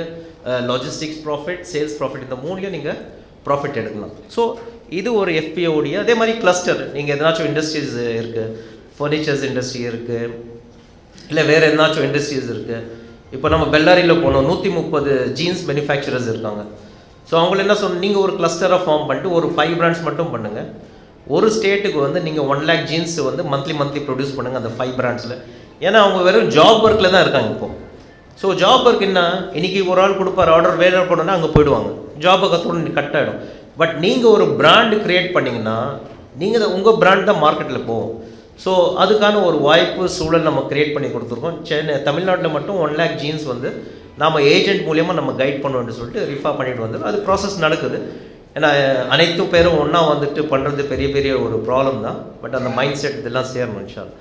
logistics profit, sales profit, இந்த 3லையும் நீங்கள் ப்ராஃபிட் எடுக்கலாம். ஸோ இது ஒரு எஃபிஓடைய. அதே மாதிரி கிளஸ்டர், நீங்கள் எதனாச்சும் இண்டஸ்ட்ரீஸ் இருக்குது, ஃபர்னிச்சர்ஸ் இண்டஸ்ட்ரி இருக்குது, இல்லை வேறு எதனாச்சும் இண்டஸ்ட்ரீஸ் இருக்குது. இப்போ நம்ம பெல்லாரியில் போனோம், 130 ஜீன்ஸ் மேனுஃபேக்சரர்ஸ் இருக்காங்க. ஸோ அவங்கள என்ன சொன்ன, நீங்கள் ஒரு கிளஸ்டராக ஃபார்ம் பண்ணிட்டு ஒரு 5 பிராண்ட்ஸ் மட்டும் பண்ணுங்கள். ஒரு ஸ்டேட்டுக்கு வந்து நீங்கள் 1 lakh ஜீன்ஸ் வந்து மந்த்லி ப்ரொடியூஸ் பண்ணுங்கள் அந்த 5 பிராண்ட்ஸில். ஏன்னா அவங்க வெறும் ஜாப் ஒர்க்கில் தான் இருக்காங்க இப்போது. ஸோ ஜாப் ஒர்க் என்ன, இன்றைக்கி ஒரு ஆள் கொடுப்பார் ஆர்டர், வேலை போடணுன்னா அங்கே போயிடுவாங்க, ஜாபை கற்றுக்கணும் கட் ஆகிடும். பட் நீங்கள் ஒரு பிராண்டு க்ரியேட் பண்ணிங்கன்னா நீங்கள் உங்கள் பிராண்ட் தான் மார்க்கெட்டில் போகும். ஸோ அதுக்கான ஒரு வாய்ப்பு சூழல் நம்ம க்ரியேட் பண்ணி கொடுத்துருக்கோம். தமிழ்நாட்டில் மட்டும் 1 lakh ஜீன்ஸ் வந்து நாம் ஏஜென்ட் மூலியமாக நம்ம கைட் பண்ணுவோம்னு சொல்லிட்டு ரிஃபா பண்ணிட்டு வந்து அது ப்ராசஸ் நடக்குது. ஏன்னா அனைத்து பேரும் ஒன்றா வந்துட்டு பண்ணுறது பெரிய ஒரு ப்ராப்ளம் தான். பட் அந்த மைண்ட் செட் இதெல்லாம் சேரணும் இன்ஷா அல்லாஹ்.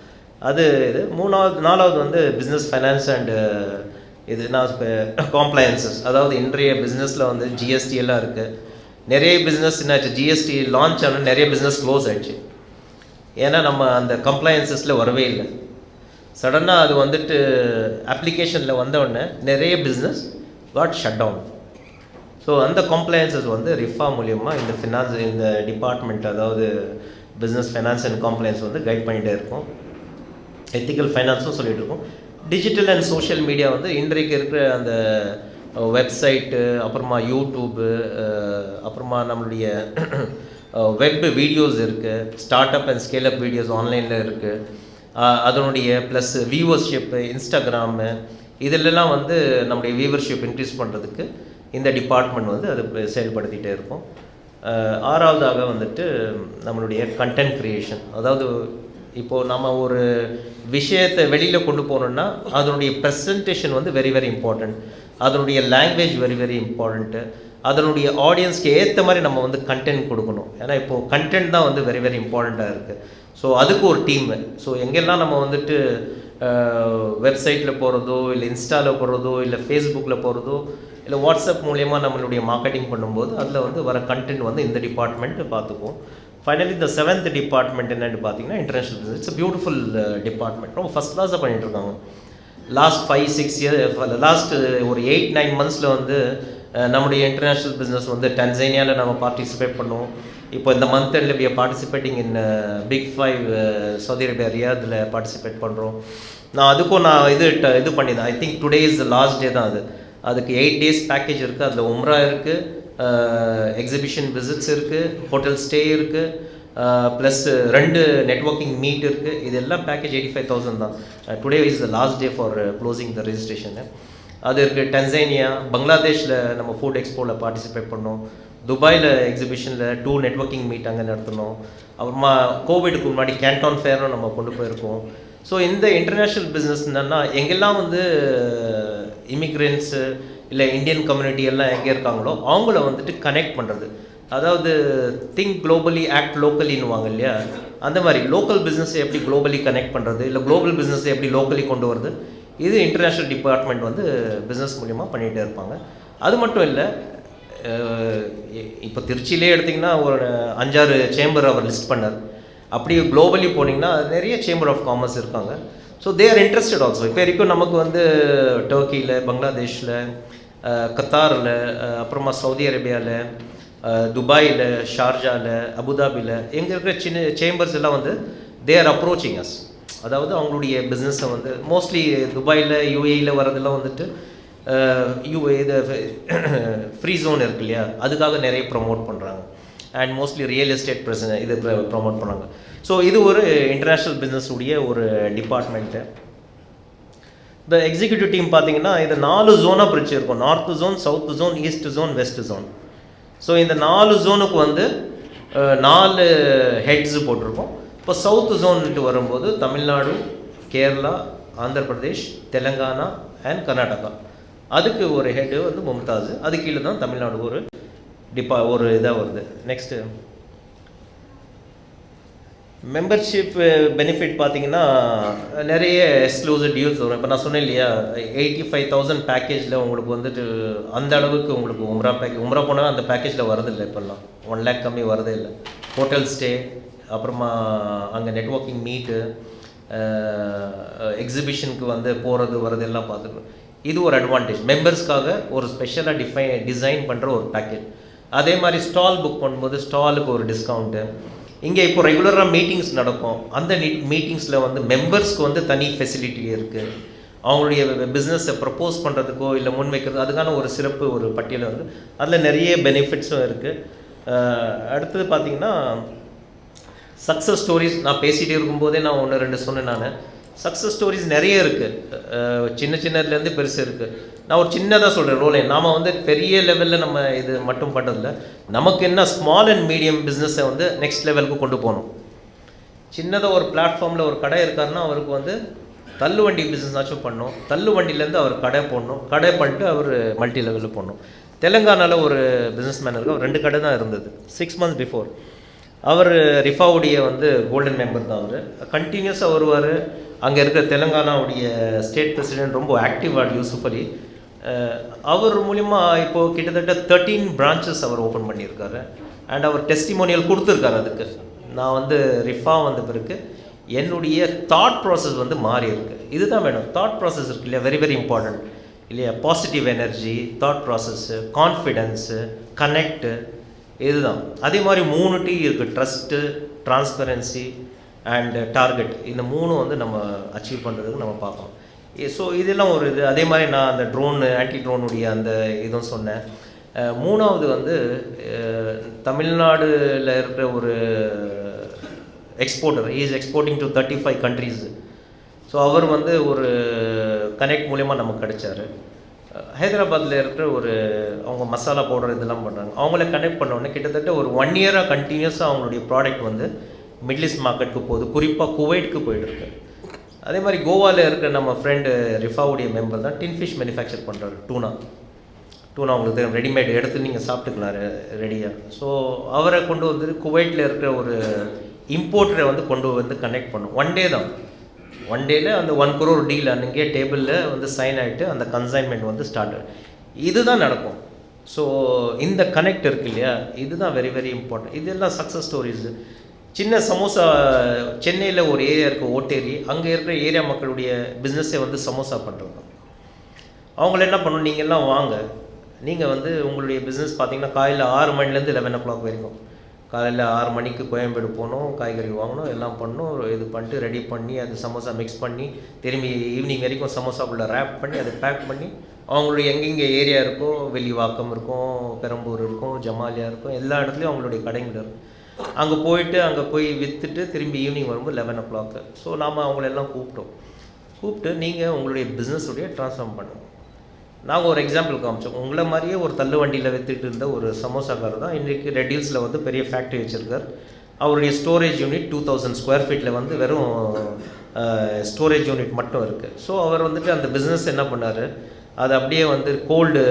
அது இது 4வது வந்து பிஸ்னஸ் ஃபைனான்ஸ் அண்டு இது நான் காம்ப்ளையன்சஸ். அதாவது இன்றைய பிஸ்னஸில் வந்து ஜிஎஸ்டி எல்லாம் இருக்குது. நிறைய பிஸ்னஸ் என்னாச்சு, ஜிஎஸ்டி லான்ச் ஆனால் நிறைய பிஸ்னஸ் க்ளோஸ் ஆகிடுச்சு. ஏன்னா நம்ம அந்த கம்ப்ளையன்சஸில் வரவே இல்லை. சடனாக அது வந்துட்டு அப்ளிகேஷனில் வந்தவுடனே நிறைய business got shut down. So அந்த கம்ப்ளையன்சஸ் வந்து ரிஃபா மூலியமாக இந்த ஃபினான்ஸ், இந்த டிபார்ட்மெண்ட், அதாவது பிஸ்னஸ் ஃபைனான்ஸ் அண்ட் காம்ப்ளையன்ஸ் வந்து கைட் பண்ணிகிட்டே இருக்கும். எத்திக்கல் ஃபைனான்ஸும் சொல்லிகிட்டு இருக்கோம். டிஜிட்டல் அண்ட் சோஷியல் மீடியா வந்து இன்றைக்கு இருக்கிற அந்த வெப்சைட்டு, அப்புறமா யூடியூப்பு, அப்புறமா நம்மளுடைய வெப் வீடியோஸ் இருக்குது, start up and scale up videos ஆன்லைனில் இருக்குது. அதனுடைய ப்ளஸ் வியூவர்ஷிப்பு, இன்ஸ்டாகிராமு, இதிலெல்லாம் வந்து நம்முடைய வியூவர்ஷிப் இன்க்ரீஸ் பண்ணுறதுக்கு இந்த டிபார்ட்மெண்ட் வந்து அது செயல்படுத்திகிட்டே இருக்கும். 6வதாக வந்துட்டு நம்மளுடைய கண்டென்ட் க்ரியேஷன். அதாவது இப்போது நம்ம ஒரு விஷயத்தை வெளியில் கொண்டு போகணுன்னா அதனுடைய ப்ரெசன்டேஷன் வந்து வெரி இம்பார்ட்டண்ட், அதனுடைய லாங்குவேஜ் வெரி இம்பார்ட்டண்ட்டு, அதனுடைய ஆடியன்ஸ்க்கு ஏற்ற மாதிரி நம்ம வந்து கண்டென்ட் கொடுக்கணும். ஏன்னா இப்போது கண்டென்ட் தான் வந்து வெரி இம்பார்ட்டண்ட்டாக இருக்குது. ஸோ அதுக்கு ஒரு டீமு. ஸோ எங்கெல்லாம் நம்ம வந்துட்டு வெப்சைட்டில் போகிறதோ, இல்லை இன்ஸ்டாவில் போகிறதோ, இல்லை ஃபேஸ்புக்கில் போகிறதோ, இல்லை வாட்ஸ்அப் மூலயமா நம்மளுடைய மார்க்கெட்டிங் பண்ணும்போது அதில் வந்து வர கண்டென்ட் வந்து இந்த டிபார்ட்மெண்ட்டு பார்த்துக்குவோம். ஃபைனலி இந்த 7th டிபார்ட்மெண்ட் என்னென்னு பார்த்தீங்கன்னா international business. It's beautiful department. ரொம்ப ஃபஸ்ட் கிளாஸாக பண்ணிகிட்ருக்காங்க. லாஸ்ட் 5-6 இயர், லாஸ்ட் ஒரு 8-9 மந்த்ஸில் வந்து நம்முடைய இன்டர்நேஷ்னல் பிஸ்னஸ் வந்து டன்சானியாவில் நம்ம பார்ட்டிசிபேட் பண்ணுவோம். இப்போ இந்த மந்த் எண்டில் we are participating in Big 5 Saudi Arabia ரியாதில் பார்ட்டிசிபேட் பண்ணுறோம். அதுக்கும் இது பண்ணியிருந்தேன். I think today is the last day தான். அதுக்கு 8 days பேக்கேஜ் இருக்குது. அதில் உம்ரா இருக்குது, எக்ஸிபிஷன் விசிட்ஸ் இருக்குது, ஹோட்டல் ஸ்டே இருக்குது, ப்ளஸ் 2 நெட்வொர்க்கிங் மீட் இருக்குது. இது எல்லாம் பேக்கேஜ் 85,000 தான். Today is the last day for closing the ரெஜிஸ்ட்ரேஷனு. அது இருக்குது. டன்சானியா, பங்களாதேஷில் நம்ம ஃபுட் எக்ஸ்போவில் பார்ட்டிசிபேட் பண்ணோம். துபாயில் எக்ஸிபிஷனில் 2 நெட்வொர்க்கிங் மீட் அங்கே நடத்தினோம். அப்புறமா கோவிடுக்கு முன்னாடி கேன்டான் ஃபேரும் நம்ம கொண்டு போயிருக்கோம். ஸோ இந்த இன்டர்நேஷ்னல் பிஸ்னஸ் என்னென்னா எங்கெல்லாம் வந்து இமிக்ரெண்ட்ஸு இல்லை இந்தியன் கம்யூனிட்டி எல்லாம் எங்கே இருக்காங்களோ அவங்கள வந்துட்டு கனெக்ட் பண்ணுறது. அதாவது திங்க் குளோபலி ஆக்ட் லோக்கலின்னுவாங்க இல்லையா, அந்த மாதிரி லோக்கல் பிஸ்னஸை எப்படி குளோபலி கனெக்ட் பண்ணுறது, இல்லை குளோபல் பிஸ்னஸை எப்படி லோக்கலி கொண்டு வருது, இது இன்டர்நேஷ்னல் டிபார்ட்மெண்ட் வந்து பிஸ்னஸ் மூலிமா பண்ணிகிட்டே இருப்பாங்க. அது மட்டும் இல்லை, இப்போ திருச்சியிலே எடுத்திங்கன்னா ஒரு 5-6 சேம்பர் அவர் லிஸ்ட் பண்ணார். அப்படி குளோபலி போனீங்கன்னா நிறைய சேம்பர் ஆஃப் காமர்ஸ் இருக்காங்க. So they are interested also. இப்போ வரைக்கும் நமக்கு வந்து டர்க்கியில், பங்களாதேஷில், கத்தாரில், அப்புறமா சவுதி அரேபியாவில், துபாயில், ஷார்ஜாவில், அபுதாபியில் எங்கே இருக்கிற சின்ன சேம்பர்ஸ் எல்லாம் வந்து தே ஆர் அப்ரோச்சிங் அஸ். அதாவது அவங்களுடைய பிஸ்னஸை வந்து மோஸ்ட்லி துபாயில் யூஏயில் வரதெல்லாம் வந்துட்டு இது ஃப்ரீ ஜோன் இருக்கு இல்லையா, அதுக்காக நிறைய ப்ரொமோட் பண்ணுறாங்க. அண்ட் மோஸ்ட்லி ரியல் எஸ்டேட் பிரச்சனை இது ப்ரொமோட் பண்ணுறாங்க. ஸோ இது ஒரு இன்டர்நேஷ்னல் பிஸ்னஸ் உடைய ஒரு டிபார்ட்மெண்ட்டு. இந்த எக்ஸிக்யூட்டிவ் டீம் பார்த்தீங்கன்னா இது 4 ஜோனாக பிரிச்சிருக்கும். North zone, south zone, east zone, west zone. So இந்த 4 ஜோனுக்கு வந்து 4 ஹெட்ஸு போட்டிருக்கோம். இப்போ சவுத்து ஜோன்ட்டு வரும்போது தமிழ்நாடு, கேரளா, ஆந்திர பிரதேஷ், தெலுங்கானா அண்ட் கர்நாடகா. அதுக்கு ஒரு ஹெட்டு வந்து மும்தாஸ். அது கீழே தான் தமிழ்நாடு ஒரு இதாக வருது. நெக்ஸ்ட்டு மெம்பர்ஷிப் பெனிஃபிட் பார்த்தீங்கன்னா நிறைய எக்ஸ்க்ளூசிவ் டீல்ஸ் வரும். இப்போ நான் சொன்னேன் இல்லையா, 85,000 பேக்கேஜில் உங்களுக்கு வந்துட்டு அந்த அளவுக்கு உங்களுக்கு உம்ரா போனால் அந்த பேக்கேஜில் வரதில்லை. இப்போல்லாம் 1 lakh கம்மி வரதே இல்லை. ஹோட்டல் ஸ்டே, அப்புறமா அங்கே நெட்வொர்க்கிங் மீட்டு, எக்ஸிபிஷனுக்கு வந்து போகிறது வரது எல்லாம் பார்த்துக்கணும். இது ஒரு அட்வான்டேஜ். மெம்பர்ஸ்க்காக ஒரு ஸ்பெஷலாக டிசைன் பண்ணுற ஒரு பேக்கேஜ். அதே மாதிரி ஸ்டால் புக் பண்ணும்போது ஸ்டாலுக்கு ஒரு டிஸ்கவுண்ட்டு. இங்கே இப்போ ரெகுலராக மீட்டிங்ஸ் நடக்கும். அந்த மீட்டிங்ஸில் வந்து மெம்பர்ஸ்க்கு வந்து தனி ஃபெசிலிட்டி இருக்குது. அவங்களுடைய பிஸ்னஸை ப்ரப்போஸ் பண்ணுறதுக்கோ இல்லை முன் வைக்கிறது அதுக்கான ஒரு சிறப்பு ஒரு பட்டியல் வந்து அதில் நிறைய பெனிஃபிட்ஸும் இருக்குது. அடுத்தது பார்த்திங்கன்னா சக்ஸஸ் ஸ்டோரிஸ். நான் பேசிகிட்டே இருக்கும்போதே நான் 1-2 சொன்னேன். நான் சக்ஸஸ் ஸ்டோரிஸ் நிறைய இருக்குது, சின்னதுலேருந்து பெருசு இருக்குது. நான் ஒரு சின்னதாக சொல்கிறேன் ரோலே. நாம் வந்து பெரிய லெவலில் நம்ம இது மட்டும் பண்ணுறதில்ல. நமக்கு என்ன ஸ்மால் அண்ட் மீடியம் பிஸ்னஸை வந்து நெக்ஸ்ட் லெவலுக்கு கொண்டு போகணும். சின்னதாக ஒரு பிளாட்ஃபார்மில் ஒரு கடை இருக்காருன்னா அவருக்கு வந்து தள்ளு வண்டி பிஸ்னஸாச்சும் பண்ணணும். தள்ளு வண்டியிலேருந்து அவர் கடை போடணும். கடை பண்ணிட்டு அவர் மல்டி லெவலில் போடணும். தெலுங்கானாவில் ஒரு பிஸ்னஸ் மேன் இருக்கு. அவர் 2 கடை தான் இருந்தது 6 months பிஃபோர். அவர் ரிஃபாவுடைய வந்து கோல்டன் மெம்பர் தான். அவர் கண்டினியூஸாக வருவார். அங்கே இருக்கிற தெலுங்கானாவுடைய ஸ்டேட் பிரசிடென்ட் ரொம்ப ஆக்டிவாக யூசுஃப் அலி. அவர் மூலிமா இப்போது கிட்டத்தட்ட 13 பிரான்ச்சஸ் அவர் ஓப்பன் பண்ணியிருக்காரு. அண்ட் அவர் டெஸ்டிமோனியல் கொடுத்துருக்காரு. அதுக்கு நான் வந்து ரிஃபா வந்த பிறகு என்னுடைய தாட் ப்ராசஸ் வந்து மாறி இருக்குது. இதுதான் வேணும். தாட் ப்ராசஸ் இருக்கு இல்லையா, வெரி வெரி இம்பார்ட்டண்ட் இல்லையா. Positive energy, thought process, confidence, connect, இதுதான். அதே மாதிரி 3 T இருக்குது. Trust, transparency and target. இந்த 3 வந்து நம்ம அச்சீவ் பண்ணுறதுக்கு நம்ம பார்க்கணும். ஸோ இதெல்லாம் ஒரு இது. அதே மாதிரி நான் அந்த ஆன்டி ட்ரோனுடைய அந்த இதுவும் சொன்னேன். 3வது வந்து தமிழ்நாடுல இருக்கிற ஒரு exporter. Is exporting to 35 countries. So அவர் வந்து ஒரு கனெக்ட் மூலயமா நமக்கு கிடைச்சார். ஹைதராபாத்தில் இருக்கிற அவங்க மசாலா பவுடர் இதெல்லாம் பண்ணுறாங்க. அவங்கள கனெக்ட் பண்ணோடனே கிட்டத்தட்ட ஒரு 1 year கண்டினியூஸாக அவங்களுடைய ப்ராடக்ட் வந்து மிடில் ஈஸ்ட் மார்க்கெட்டுக்கு போகுது. குறிப்பாக குவைட்டுக்கு போயிட்டுருக்கு. அதே மாதிரி கோவாவில் இருக்கிற நம்ம ஃப்ரெண்டு ரிஃபாவுடைய மெம்பர் தான் டின் ஃபிஷ் மேனுஃபேக்சர் பண்ணுறாரு. டூனா உங்களுக்கு தெரியும், ரெடிமேட் எடுத்து நீங்கள் சாப்பிட்டுக்கலாம் ரெடியாக. ஸோ அவரை கொண்டு வந்து குவைட்டில் இருக்கிற ஒரு இம்போர்ட்டரை வந்து கொண்டு வந்து கனெக்ட் பண்ணும். 1 day தான். 1 dayல அந்த 1 crore டீல் அன்றைக்கே டேபிளில் வந்து சைன் ஆகிட்டு அந்த கன்சைன்மெண்ட் வந்து ஸ்டார்ட். இதுதான் நடக்கும். ஸோ இந்த கனெக்ட் இருக்கு இல்லையா, இதுதான் வெரி வெரி இம்பார்ட்டன்ட். இதெல்லாம் சக்ஸஸ் ஸ்டோரிஸு. சின்ன சமோசா சென்னையில் ஒரு ஏரியா இருக்குது, ஓட்டேரி. அங்கே இருக்கிற ஏரியா மக்களுடைய பிஸ்னஸை வந்து சமோசா பண்ணுறாங்க. அவங்கள என்ன பண்ணணும், நீங்கள் எல்லாம் வாங்க, நீங்கள் வந்து உங்களுடைய பிஸ்னஸ் பார்த்தீங்கன்னா காலையில் 6 மணிலேருந்து 11 o'clock வரைக்கும். காலையில் 6 மணிக்கு கோயம்பேடு போகணும், காய்கறி வாங்கணும், எல்லாம் பண்ணணும். இது பண்ணிட்டு ரெடி பண்ணி அது சமோசா மிக்ஸ் பண்ணி திரும்பி ஈவினிங் வரைக்கும் சமோசாக்குள்ளே ரேப் பண்ணி அதை பேக் பண்ணி அவங்களுடைய எங்கெங்கே ஏரியா இருக்கோ, வெள்ளிவாக்கம் இருக்கும், பெரம்பூர் இருக்கும், ஜமாலியா இருக்கும், எல்லா இடத்துலையும் அவங்களுடைய கடைகள் இருக்கும். அங்கே போய் விற்றுட்டு திரும்பி ஈவினிங் வரும்போது 11 o'clock. ஸோ நாம் அவங்களெல்லாம் கூப்பிட்டு நீங்கள் உங்களுடைய பிஸ்னஸுடைய ட்ரான்ஸ்ஃபார்ம் பண்ணுங்கள். நாங்கள் ஒரு எக்ஸாம்பிள் காமிச்சோம். உங்களை மாதிரியே ஒரு தள்ளு வண்டியில் விற்றுட்டு இருந்த ஒரு சமோசாக்காரர் தான் இன்றைக்கி ரெட் ஹில்ஸில் வந்து பெரிய ஃபேக்ட்ரி வச்சுருக்கார். அவருடைய ஸ்டோரேஜ் யூனிட் 2000 square feet வந்து வெறும் ஸ்டோரேஜ் யூனிட் மட்டும் இருக்குது. ஸோ அவர் வந்துட்டு அந்த பிஸ்னஸ் என்ன பண்ணார், அது அப்படியே வந்து கோல்டு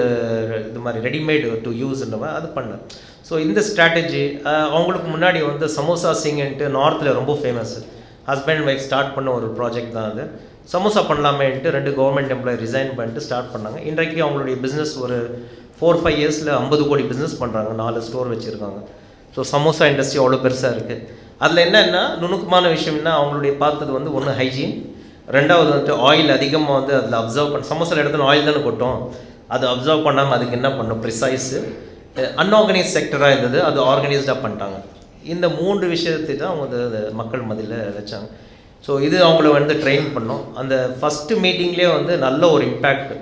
இது மாதிரி ரெடிமேடு டு யூஸ்ன்ற மாதிரி அது பண்ணார். ஸோ இந்த ஸ்ட்ராட்டஜி அவங்களுக்கு முன்னாடி வந்து சமோசா சிங்ன்ட்டு நார்த்தில் ரொம்ப famous. Husband and wife start பண்ண ஒரு ப்ராஜெக்ட் தான் அது. சமோசா பண்ணலாமேன்ட்டு 2 கவர்மெண்ட் எம்ப்ளாயி ரிசைன் பண்ணிட்டு ஸ்டார்ட் பண்ணாங்க. இன்றைக்கு அவங்களுடைய பிஸ்னஸ் ஒரு 4-5 yearsல 50 கோடி பிஸ்னஸ் பண்ணுறாங்க. 4 ஸ்டோர் வச்சுருக்காங்க. ஸோ சமோசா இண்டஸ்ட்ரி அவ்வளோ பெருசாக இருக்குது. அதில் என்னென்னா நுணுக்கமான விஷயம்னா அவங்களுடைய பார்த்தது வந்து ஒன்று ஹைஜீன், 2வது வந்துட்டு ஆயில் அதிகமாக வந்து அதில் அப்சர்வ் பண்ண. சமோசாவில் எடுத்து ஆயில் தானே கொட்டும், அது அப்சர்வ் பண்ணாமல் அதுக்கு என்ன பண்ணும், ப்ரிசைஸு. அன்ஆர்கனைஸ் செக்டராக இருந்தது, அது ஆர்கனைஸ்டாக பண்ணிட்டாங்க. இந்த 3 விஷயத்தை தான் அவங்க மக்கள் மத்தியில் வச்சாங்க. ஸோ இது அவங்கள வந்து ட்ரெயின் பண்ணோம். அந்த ஃபஸ்ட்டு மீட்டிங்லேயே வந்து நல்ல ஒரு இம்பேக்ட்.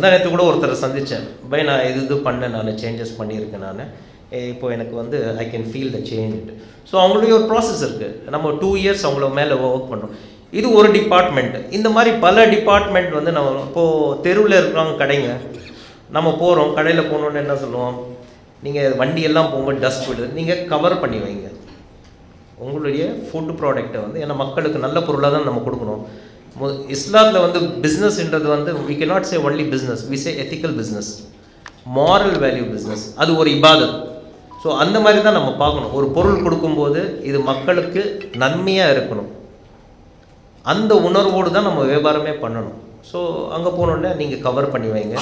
நேற்று கூட ஒருத்தரை சந்தித்தேன், பை நான் இது பண்ணேன், நான் சேஞ்சஸ் பண்ணியிருக்கேன், நான் இப்போ எனக்கு வந்து I can feel the change. So அவங்களுடைய ஒரு ப்ராசஸ் இருக்குது. நம்ம 2 years அவங்கள மேலே ஒர்க் பண்ணுறோம். இது ஒரு டிபார்ட்மெண்ட். இந்த மாதிரி பல டிபார்ட்மெண்ட் வந்து நம்ம இப்போது தெருவில் இருக்கிறவங்க கடைங்க, நம்ம போகிறோம், கடையில் போகணுன்னு என்ன சொல்லுவோம், நீங்கள் வண்டியெல்லாம் போகும்போது டஸ்ட் விடு, நீங்கள் கவர் பண்ணி வைங்க உங்களுடைய ஃபுட் ப்ராடக்டை வந்து. ஏன்னா மக்களுக்கு நல்ல பொருளாக தான் நம்ம கொடுக்கணும். இஸ்லாத்தில் வந்து பிஸ்னஸ்ன்றது வந்து we cannot say only business, we say ethical business, moral value business. அது ஒரு இபாதத். ஸோ அந்த மாதிரி தான் நம்ம பார்க்கணும். ஒரு பொருள் கொடுக்கும்போது இது மக்களுக்கு நன்மையாக இருக்கணும், அந்த உணர்வோடு தான் நம்ம வியாபாரமே பண்ணணும். ஸோ அங்கே போனோடனே நீங்கள் கவர் பண்ணி வைங்க,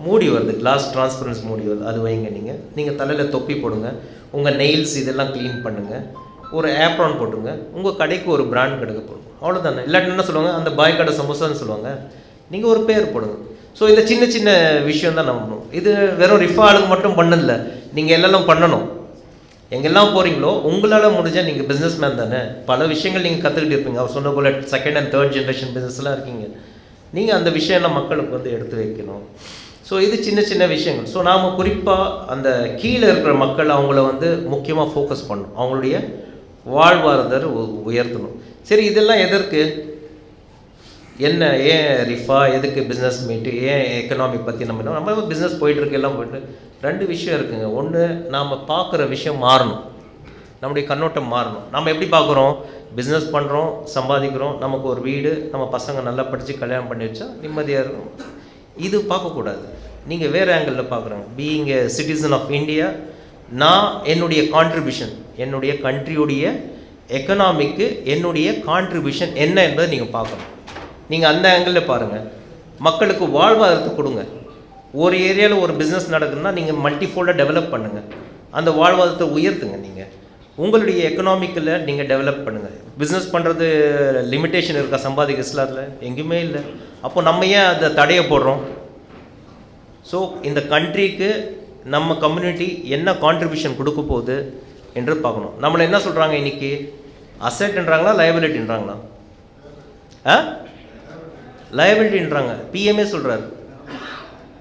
மூடி வருது, கிளாஸ் டிரான்ஸ்பரன்ஸ் மூடி வருது, அது வைங்க. நீங்கள் தலையில் தொப்பி போடுங்க, உங்கள் நெயில்ஸ் இதெல்லாம் க்ளீன் பண்ணுங்கள், ஒரு ஆப்ரான் போட்டுங்க, உங்கள் கடைக்கு ஒரு பிராண்ட் கடைக்கு போடுங்க, அவ்வளோதானே. இல்லாட்டி என்ன சொல்லுவாங்க, அந்த பாய் கடை சமோசான்னு சொல்லுவாங்க, நீங்கள் ஒரு பேர் போடுங்க. ஸோ இந்த சின்ன சின்ன விஷயம் தான் நம்ம பண்ணணும். இது வெறும் ரிஃபா ஆளுக்கு மட்டும் பண்ணதில்லை, நீங்கள் எல்லாம் பண்ணணும். எங்கெல்லாம் போகிறீங்களோ உங்களால் முடிஞ்சால் நீங்கள் பிஸ்னஸ் மேன் தானே, பல விஷயங்கள் நீங்கள் கற்றுக்கிட்டு இருப்பீங்க. அவர் சொன்ன போல் 2nd and 3rd generation பிஸ்னஸ்லாம் இருக்கீங்க, நீங்கள் அந்த விஷயம்லாம் மக்களுக்கு வந்து எடுத்து வைக்கணும். ஸோ இது சின்ன சின்ன விஷயங்கள். ஸோ நாம் குறிப்பாக அந்த கீழே இருக்கிற மக்கள் அவங்கள வந்து முக்கியமாக ஃபோக்கஸ் பண்ணணும், அவங்களுடைய வாழ்வாதார உயர்த்தணும். சரி, இதெல்லாம் எதற்கு, என்ன, ஏன் ரிஃபா, எதுக்கு பிஸ்னஸ் மீட்டு, ஏன் எக்கனாமி பற்றி நம்ம பிஸ்னஸ் போயிட்டுருக்கு, எல்லாம் போயிட்டு 2 விஷயம் இருக்குங்க. ஒன்று, நாம் பார்க்குற விஷயம் மாறணும், நம்முடைய கண்ணோட்டம் மாறணும். நம்ம எப்படி பார்க்குறோம், பிஸ்னஸ் பண்ணுறோம், சம்பாதிக்கிறோம், நமக்கு ஒரு வீடு, நம்ம பசங்க நல்லா படித்து கல்யாணம் பண்ணி வச்சா நிம்மதியாக இருக்கும், இது பார்க்கக்கூடாது. நீங்கள் வேறு ஆங்கிளில் பார்க்குறாங்க. Being a citizen of India, நான் என்னுடைய கான்ட்ரிபியூஷன், என்னுடைய கண்ட்ரியுடைய எக்கனாமிக்கு என்னுடைய கான்ட்ரிபியூஷன் என்ன என்பதை நீங்கள் பார்க்கணும். நீங்கள் அந்த ஆங்கிளில் பாருங்கள், மக்களுக்கு வாழ்வாதாரத்தை கொடுங்க. ஒரு ஏரியாவில் ஒரு பிஸ்னஸ் நடக்குதுன்னா நீங்கள் மல்டிஃபோல்டாக டெவலப் பண்ணுங்கள், அந்த வாழ்வாதாரத்தை உயர்த்துங்க. நீங்கள் உங்களுடைய எக்கனாமிக்கில் நீங்கள் டெவலப் பண்ணுங்கள். பிஸ்னஸ் பண்ணுறது லிமிட்டேஷன் இருக்கா சம்பாதிக்க இஸ்லாத்தில்? எங்கேயுமே இல்லை. அப்போ நம்ம ஏன் அதை தடையை போடுறோம்? ஸோ இந்த கண்ட்ரிக்கு நம்ம கம்யூனிட்டி என்ன கான்ட்ரிபியூஷன் கொடுக்க போகுது என்று பார்க்கணும். நம்மளை என்ன சொல்கிறாங்க இன்றைக்கி, அசெட்ன்றாங்களா லயபிலிட்டின்றாங்களா? லயபிலிட்டின்றாங்க, பிஎம்ஏ சொல்கிறார்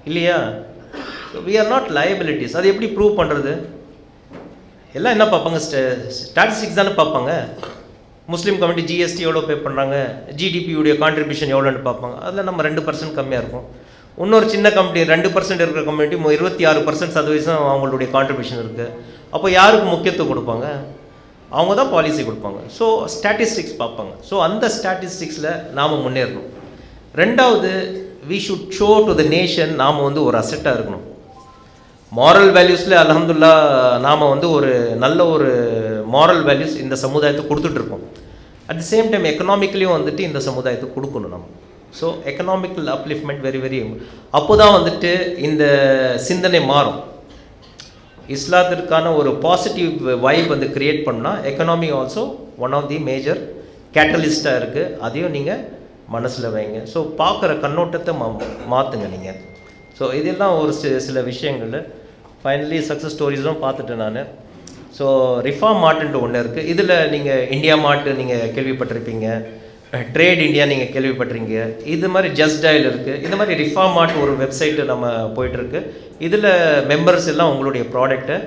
இல்லையா? We are not liabilities. அது எப்படி ப்ரூவ் பண்ணுறது? எல்லாம் என்ன பார்ப்பாங்க, ஸ்டாட்டிஸ்டிக்ஸ் தானே பார்ப்பாங்க. முஸ்லீம் கம்யூனிட்டி ஜிஎஸ்டி எவ்வளோ பே பண்ணுறாங்க, ஜிடிபியுடைய கான்ட்ரிபியூஷன் எவ்வளோன்னு பார்ப்பாங்க. அதில் நம்ம 2% கம்மியாக இருக்கும். இன்னொரு சின்ன கம்யூனிட்டி 2% இருக்கிற கம்யூனிட்டி 26% அவங்களுடைய கான்ட்ரிபியூஷன் இருக்குது. அப்போ யாருக்கு முக்கியத்துவம் கொடுப்பாங்க? அவங்க தான் பாலிசி கொடுப்பாங்க. ஸோ ஸ்டாட்டிஸ்டிக்ஸ் பார்ப்பாங்க. ஸோ அந்த ஸ்டாட்டிஸ்டிக்ஸில் நாம் முன்னேறணும். 2வது, we should show to the nation நாம் வந்து ஒரு அசெட்டாக இருக்கணும். மாரல் வேல்யூஸில் அல்ஹம்துலில்லாஹ் நாம் வந்து ஒரு நல்ல ஒரு மாரல் வேல்யூஸ் இந்த சமுதாயத்துக்கு கொடுத்துட்ருக்கோம். அட் தி சேம் டைம் எக்கனாமிக்கலியும் வந்துட்டு இந்த சமுதாயத்துக்கு கொடுக்கணும் நம்ம. So economical upliftment very very, அப்போ தான் வந்துட்டு இந்த சிந்தனை மாறும். இஸ்லாத்திற்கான ஒரு பாசிட்டிவ் வைப் வந்து க்ரியேட் பண்ணால் economy also one of the major கேட்டலிஸ்ட்டாக இருக்குது. அதையும் நீங்கள் மனசில் வைங்க. ஸோ பார்க்குற கண்ணோட்டத்தை மாற்றுங்க நீங்கள். ஸோ இதெல்லாம் ஒரு சில விஷயங்கள். ஃபைனலி சக்ஸஸ் ஸ்டோரிஸும் பார்த்துட்டேன் நான். ஸோ ரிஃபா மார்ட்ன்ட்டு ஒன்று இருக்குது. இதில் நீங்கள் இந்தியா மார்ட் நீங்கள் கேள்விப்பட்டிருப்பீங்க, ட்ரேட் இந்தியா நீங்கள் கேள்விப்பட்டிருங்க. இது மாதிரி ஜஸ்ட் டயல் இருக்குது. இந்த மாதிரி ரிஃபா மார்ட் ஒரு வெப்சைட்டு நம்ம போயிட்டுருக்கு. இதில் மெம்பர்ஸ் எல்லாம் உங்களுடைய ப்ராடக்டை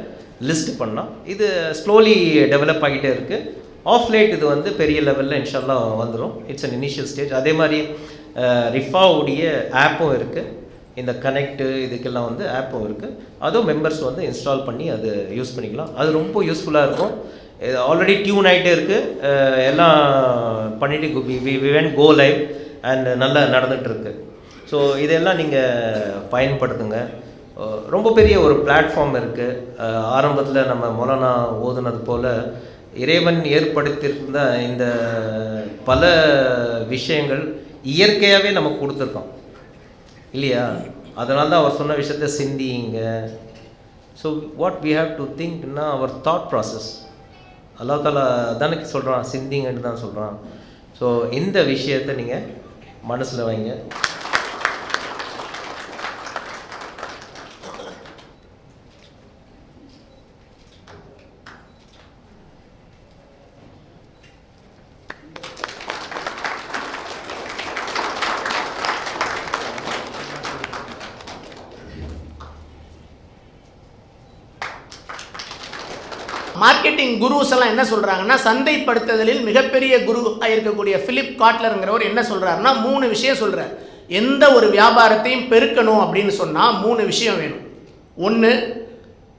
லிஸ்ட் பண்ணால் இது ஸ்லோலி டெவலப் ஆகிட்டே இருக்குது. ஆஃப் லைட் இது வந்து பெரிய லெவலில் இன்ஷால்லா வந்துடும். It's an initial stage. அதே மாதிரி ரிஃபாவுடைய ஆப்பும் இருக்குது. இந்த கனெக்டு இதுக்கெல்லாம் வந்து ஆப்பும் இருக்குது. அதுவும் மெம்பர்ஸ் வந்து இன்ஸ்டால் பண்ணி அது யூஸ் பண்ணிக்கலாம். அது ரொம்ப யூஸ்ஃபுல்லாக இருக்கும். ஆல்ரெடி டியூன் ஆகிட்டே இருக்குது. எல்லாம் பண்ணிவிட்டு we went go live and நல்லா நடந்துகிட்ருக்கு. ஸோ இதெல்லாம் நீங்கள் பயன்படுத்துங்க. ரொம்ப பெரிய ஒரு பிளாட்ஃபார்ம் இருக்குது. ஆரம்பத்தில் நம்ம மௌலானா ஓதுனது போல் இறைவன் ஏற்படுத்தியிருந்த இந்த பல விஷயங்கள் இயற்கையாகவே நமக்கு கொடுத்துருக்கோம் இல்லையா? அதனால தான் அவர் சொன்ன விஷயத்த சிந்திங்க. So what we have to திங்க்னா அவர் தாட் ப்ராசஸ். அல்லாஹ் தாலா தானே சொல்கிறான், சிந்திங்கன்னு தான் சொல்கிறான். ஸோ இந்த விஷயத்தை நீங்கள் மனசில் வைங்க. மார்க்கெட்டிங் குருஸ் எல்லாம் என்ன சொல்கிறாங்கன்னா, சந்தைப்படுத்துதலில் மிகப்பெரிய குருவாக இருக்கக்கூடிய பிலிப் காட்லருங்கிறவர் என்ன சொல்கிறாருன்னா 3 விஷயம் சொல்கிறார். எந்த ஒரு வியாபாரத்தையும் பெருக்கணும் அப்படின்னு சொன்னால் 3 விஷயம் வேணும். 1,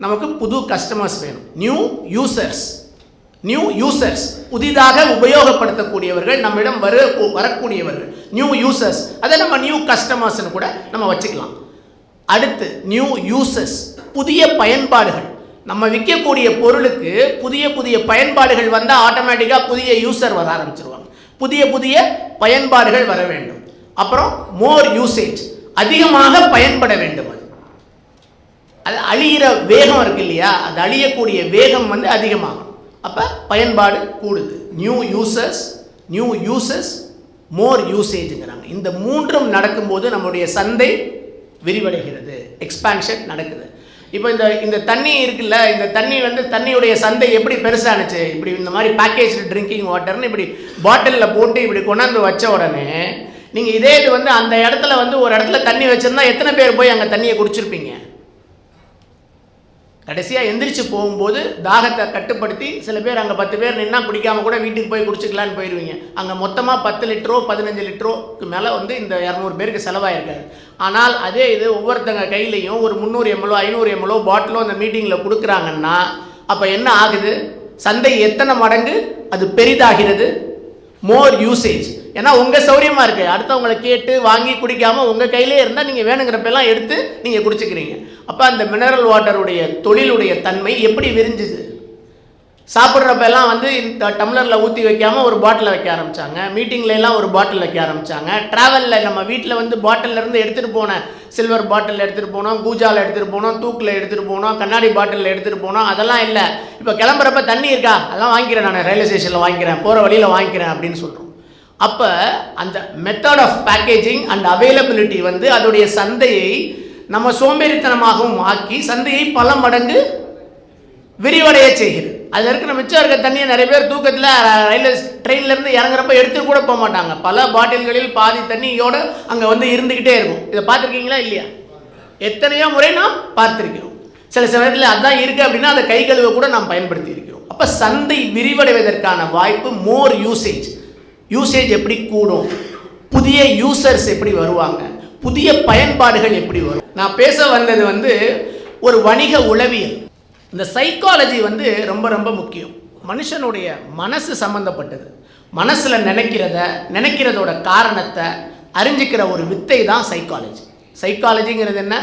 நமக்கு புது கஸ்டமர்ஸ் வேணும், நியூ யூசர்ஸ், புதிதாக உபயோகப்படுத்தக்கூடியவர்கள், நம்மிடம் வரக்கூடியவர்கள், நியூ யூசர்ஸ். அதை நம்ம நியூ கஸ்டமர்ஸ்னு கூட நம்ம வச்சுக்கலாம். அடுத்து நியூ யூசர்ஸ், புதிய பயன்பாடுகள். நம்ம விற்கக்கூடிய பொருளுக்கு புதிய பயன்பாடுகள் வந்தால் ஆட்டோமேட்டிக்காக புதிய யூசர் வர ஆரம்பிச்சிருவாங்க. புதிய பயன்பாடுகள் வர வேண்டும். அப்புறம் மோர் யூசேஜ், அதிகமாக பயன்பட வேண்டும். அது அழியிற வேகம் இருக்கு இல்லையா, அது அழியக்கூடிய வேகம் வந்து அதிகமாகும். அப்போ பயன்பாடு கூடுது. நியூ யூசர்ஸ் மோர் யூசேஜுங்கிறாங்க. இந்த 3ம் நடக்கும்போது நம்முடைய சந்தை விரிவடைகிறது, எக்ஸ்பான்ஷன் நடக்குது. இப்போ இந்த தண்ணி இருக்குல்ல, இந்த தண்ணி வந்து தண்ணியுடைய சந்தை எப்படி பெருசானுச்சு, இப்படி இந்த மாதிரி பேக்கேஜ் ட்ரிங்கிங் வாட்டர்னு இப்படி பாட்டிலில் போட்டு இப்படி கொண்டாந்து வச்ச உடனே நீங்கள் இதே இது வந்து அந்த இடத்துல வந்து ஒரு இடத்துல தண்ணி வச்சுருந்தா எத்தனை பேர் போய் அங்கே தண்ணியை குடிச்சிருப்பீங்க? கடைசியாக எந்திரிச்சு போகும்போது தாகத்தை கட்டுப்படுத்தி சில பேர் அங்கே 10 பேர் நின்னா குடிக்காமல் கூட வீட்டுக்கு போய் குடிச்சிக்கலான்னு போயிடுவீங்க. அங்கே மொத்தமாக 10 லிட்டரோ 15 லிட்டரோக்கு மேலே வந்து இந்த 200 பேருக்கு செலவாயிருக்காரு. ஆனால் அதே இது ஒவ்வொருத்தங்க கையிலையும் ஒரு 300 ml 500 ml பாட்டிலோ அந்த மீட்டிங்கில் கொடுக்குறாங்கன்னா அப்போ என்ன ஆகுது? சந்தை எத்தனை மடங்கு அது பெரிதாகிறது? மோர் யூசேஜ். ஏன்னா உங்கள் சௌரியமாக இருக்குது, அடுத்தவங்களை கேட்டு வாங்கி குடிக்காமல் உங்கள் கையிலே இருந்தால் நீங்கள் வேணுங்கிறப்பெல்லாம் எடுத்து நீங்கள் குடிச்சிக்கிறீங்க. அப்போ அந்த மினரல் வாட்டருடைய தொழிலுடைய தன்மை எப்படி விரிஞ்சுது? சாப்பிட்றப்பெல்லாம் வந்து இந்த டம்ளரில் ஊற்றி வைக்காமல் ஒரு பாட்டில் வைக்க ஆரம்பித்தாங்க. மீட்டிங்லாம் ஒரு பாட்டில் வைக்க ஆரம்பித்தாங்க. ட்ராவலில் நம்ம வீட்டில் வந்து பாட்டிலேருந்து எடுத்துகிட்டு போனேன், சில்வர் பாட்டில் எடுத்துகிட்டு போனோம், கூஜாவில் எடுத்துகிட்டு போனோம், தூக்கில் எடுத்துகிட்டு போனோம், கண்ணாடி பாட்டிலில் எடுத்துகிட்டு போனோம். அதெல்லாம் இல்லை. இப்போ கிளம்புறப்ப தண்ணி இருக்கா, அதெல்லாம் வாங்கிக்கிறேன், நான் ரயில்வே ஸ்டேஷனில் வாங்கிக்கிறேன், போகிற வழியில் வாங்கிக்கிறேன் அப்படின்னு சொல்கிறோம். அப்போ அந்த method of packaging and availability வந்து அதோடைய சந்தையை நம்ம சோம்பேறித்தனமாகவும் ஆக்கி சந்தையை பல மடங்கு விரிவடைய செய்கிறது. அதில் இருக்கிற மிச்சம் இருக்க தண்ணியை நிறைய பேர் தூக்கத்தில் ரயில்வே ட்ரெயின்லேருந்து இறங்குறப்ப எடுத்துகிட்டு கூட போக மாட்டாங்க. பல பாட்டில்களில் பாதி தண்ணியோடு அங்கே வந்து இருந்துக்கிட்டே இருக்கும். இதை பார்த்துருக்கீங்களா இல்லையா? எத்தனையோ முறை நாம் பார்த்துருக்கிறோம். சில நேரத்தில் அதுதான் இருக்குது அப்படின்னா அதை கை கழுவ கூட நாம் பயன்படுத்தி இருக்கிறோம். அப்போ சந்தை விரிவடைவதற்கான வாய்ப்பு மோர் யூசேஜ் எப்படி கூடும், புதிய யூசர்ஸ் எப்படி வருவாங்க, புதிய பயன்பாடுகள் எப்படி வரும். நான் பேச வந்தது வந்து ஒரு வணிக உளவியல். இந்த சைக்காலஜி வந்து ரொம்ப ரொம்ப முக்கியம். மனுஷனுடைய மனசு சம்மந்தப்பட்டது. மனசில் நினைக்கிறதோட காரணத்தை அறிஞ்சிக்கிற ஒரு வித்தை தான் சைக்காலஜி. சைக்காலஜிங்கிறது என்ன?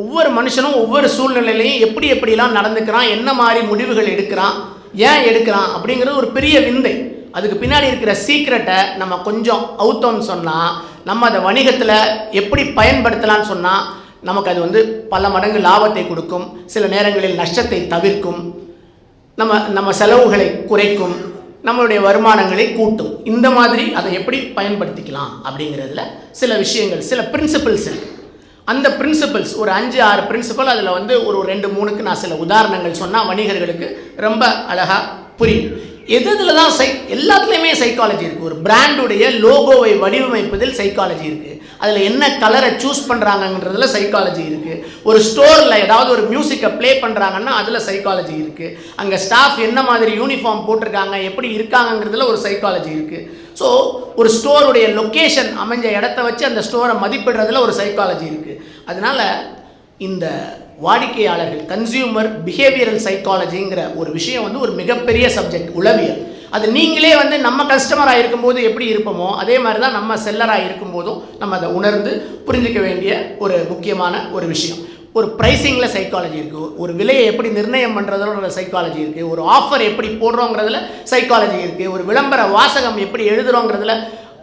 ஒவ்வொரு மனுஷனும் ஒவ்வொரு சூழ்நிலையிலையும் எப்படிலாம் நடந்துக்கிறான், என்ன மாதிரி முடிவுகள் எடுக்கிறான், ஏன் எடுக்கிறான் அப்படிங்கிறது ஒரு பெரிய விந்தை. அதுக்கு பின்னாடி இருக்கிற சீக்ரெட்டை நம்ம கொஞ்சம் அவுத்தோம்னு சொன்னால், நம்ம அதை வணிகத்தில் எப்படி பயன்படுத்தலான்னு சொன்னால் நமக்கு அது வந்து பல மடங்கு லாபத்தை கொடுக்கும், சில நேரங்களில் நஷ்டத்தை தவிர்க்கும், நம்ம செலவுகளை குறைக்கும், நம்மளுடைய வருமானங்களை கூட்டும். இந்த மாதிரி அதை எப்படி பயன்படுத்திக்கலாம் அப்படிங்கிறதுல சில விஷயங்கள், சில பிரின்சிபிள்ஸ் இருக்குது. அந்த பிரின்சிபிள்ஸ் ஒரு 5-6 பிரின்சிபல், அதில் வந்து ஒரு 2-3க்கு நான் சில உதாரணங்கள் சொன்னால் வணிகர்களுக்கு ரொம்ப அழகாக புரியும். இதில் தான் எல்லாத்துலேயுமே சைக்காலஜி இருக்குது. ஒரு பிராண்டுடைய லோகோவை வடிவமைப்பதில் சைக்காலஜி இருக்குது. அதில் என்ன கலரை சூஸ் பண்ணுறாங்கன்றதுல சைக்காலஜி இருக்குது. ஒரு ஸ்டோரில் ஏதாவது ஒரு மியூசிக்கை ப்ளே பண்ணுறாங்கன்னா அதில் சைக்காலஜி இருக்குது. அங்கே ஸ்டாஃப் என்ன மாதிரி யூனிஃபார்ம் போட்டிருக்காங்க, எப்படி இருக்காங்கங்கிறதுல ஒரு சைக்காலஜி இருக்குது. ஸோ ஒரு ஸ்டோருடைய லொக்கேஷன் அமைஞ்ச இடத்த வச்சு அந்த ஸ்டோரை மதிப்பிடுறதுல ஒரு சைக்காலஜி இருக்குது. அதனால் இந்த வாடிக்கையாளர்கள் கன்சியூமர் பிஹேவியரல் சைக்காலஜிங்கிற ஒரு விஷயம் வந்து ஒரு மிகப்பெரிய சப்ஜெக்ட், உளவியல். அது நீங்களே வந்து நம்ம கஸ்டமராக இருக்கும்போது எப்படி இருப்போமோ அதே மாதிரி தான் நம்ம செல்லராக இருக்கும்போதும் நம்ம அதை உணர்ந்து புரிஞ்சிக்க வேண்டிய ஒரு முக்கியமான ஒரு விஷயம். ஒரு ப்ரைஸிங்கில் சைக்காலஜி இருக்குது, ஒரு விலையை எப்படி நிர்ணயம் பண்ணுறதுல சைக்காலஜி இருக்குது, ஒரு ஆஃபர் எப்படி போடுறோங்கிறதுல சைக்காலஜி இருக்குது, ஒரு விளம்பர வாசகம் எப்படி எழுதுகிறோங்கிறதுல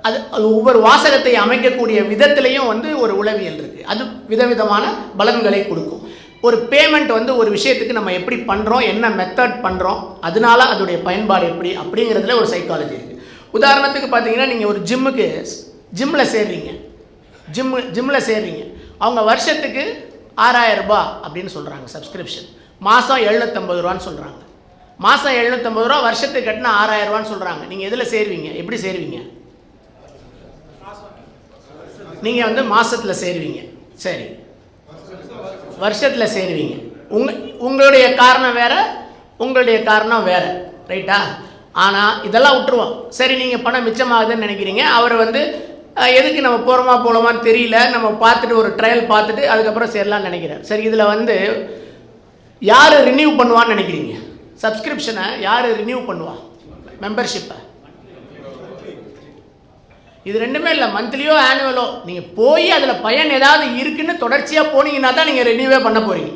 அது ஒவ்வொரு வாசகத்தை அமைக்கக்கூடிய விதத்திலையும் வந்து ஒரு உளவியல் இருக்குது. அது விதவிதமான பலன்களை கொடுக்கும். ஒரு பேமெண்ட் வந்து ஒரு விஷயத்துக்கு நம்ம எப்படி பண்ணுறோம், என்ன மெத்தட் பண்ணுறோம், அதனால அதோடைய பயன்பாடு எப்படி அப்படிங்கிறதுல ஒரு சைக்காலஜி இருக்குது. உதாரணத்துக்கு பார்த்தீங்கன்னா நீங்கள் ஒரு ஜிம்மில் சேர்றீங்க, அவங்க வருஷத்துக்கு 6000 ரூபாய் அப்படின்னு சொல்கிறாங்க சப்ஸ்கிரிப்ஷன், மாதம் 750 ரூபான்னு சொல்கிறாங்க. மாதம் 750 ரூபா, வருஷத்துக்கு கட்டினா 6000 ரூபான்னு சொல்கிறாங்க. நீங்கள் எதில் சேருவீங்க, எப்படி சேருவீங்க? நீங்கள் வந்து மாதத்தில் சேருவீங்க, சரி, வருஷத்தில் சேருவீங்க. உங்களுடைய காரணம் வேறு, உங்களுடைய காரணம் வேறு, ரைட்டா? ஆனால் இதெல்லாம் விட்டுருவோம். சரி, நீங்கள் பணம் மிச்சமாகுதுன்னு நினைக்கிறீங்க. அவர் வந்து எதுக்கு நம்ம போகலாமான்னு தெரியல, நம்ம பார்த்துட்டு ஒரு ட்ரையல் பார்த்துட்டு அதுக்கப்புறம் சேரலான்னு நினைக்கிறேன். சரி, இதில் வந்து யார் ரினியூ பண்ணுவான்னு நினைக்கிறீங்க? சப்ஸ்கிரிப்ஷனை யார் ரினியூ பண்ணுவா? மெம்பர்ஷிப்பை இது ரெண்டுமே இல்லை, மந்த்லியோ ஆனுவலோ நீங்கள் போய் அதில் பயன் ஏதாவது இருக்குன்னு தொடர்ச்சியாக போனீங்கன்னா தான் நீங்கள் ரினியூவே பண்ண போகிறீங்க.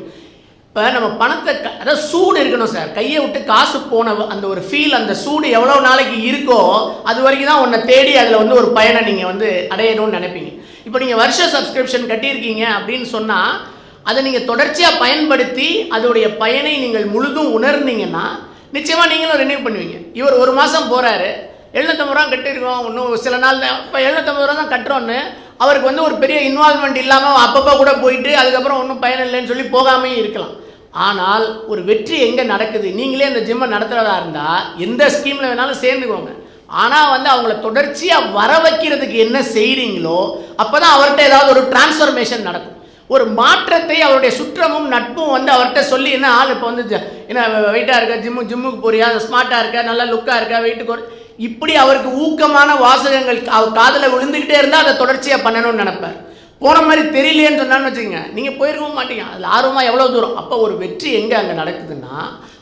இப்போ நம்ம பணத்தை அதாவது சூடு இருக்கணும் சார். கையை விட்டு காசு போன அந்த ஒரு ஃபீல், அந்த சூடு எவ்வளோ நாளைக்கு இருக்கோ அது வரைக்கும் தான் உன்னை தேடி அதில் வந்து ஒரு பயனை நீங்கள் வந்து அடையணும்னு நினைப்பீங்க. இப்போ நீங்கள் வருஷ சப்ஸ்கிரிப்ஷன் கட்டியிருக்கீங்க அப்படின்னு சொன்னால் அதை நீங்கள் தொடர்ச்சியாக பயன்படுத்தி அதோடைய பயனை நீங்கள் முழுதும் உணர்ந்தீங்கன்னா நிச்சயமாக நீங்களும் ரினியூ பண்ணுவீங்க. இவர் ஒரு மாதம் போகிறாரு, 750 ரூபா கட்டியிருக்கோம், இன்னும் சில நாள் இப்போ 750 ரூபா தான் கட்டுறோன்னு அவருக்கு வந்து ஒரு பெரிய இன்வால்மெண்ட் இல்லாமல் அப்பப்போ கூட போயிட்டு அதுக்கப்புறம் ஒன்றும் பயன் இல்லைன்னு சொல்லி போகாமே இருக்கலாம். ஆனால் ஒரு வெற்றி எங்கே நடக்குது? நீங்களே அந்த ஜிம்மை நடத்துகிறதா இருந்தால் எந்த ஸ்கீமில் வேணாலும் சேர்ந்துக்கோங்க. ஆனால் வந்து அவங்கள தொடர்ச்சியாக வர வைக்கிறதுக்கு என்ன செய்கிறீங்களோ அப்போ தான் அவர்கிட்ட ஏதாவது ஒரு டிரான்ஸ்ஃபர்மேஷன் நடக்கும். ஒரு மாற்றத்தை அவருடைய சுற்றமும் நட்பும் வந்து அவர்கிட்ட சொல்லி, என்ன ஆள் இப்போ வந்து என்ன வெயிட்டாக இருக்கா, ஜிம்முக்கு போறியா, ஸ்மார்ட்டாக இருக்கா, நல்லா லுக்காக இருக்கா, வெயிட்டுக்கு இப்படி அவருக்கு ஊக்கமான வாசகங்கள் அவர் காதில் விழுந்துக்கிட்டே இருந்தால் அதை தொடர்ச்சியாக பண்ணணும்னு நினைப்பார். போன மாதிரி தெரியலேன்னு சொன்னான்னு வச்சுக்கோங்க, நீங்கள் போயிருக்கவும் மாட்டீங்க. அதில் ஆர்வமாக எவ்வளோ தூரம். அப்போ ஒரு வெற்றி எங்கே அங்கே நடக்குதுன்னா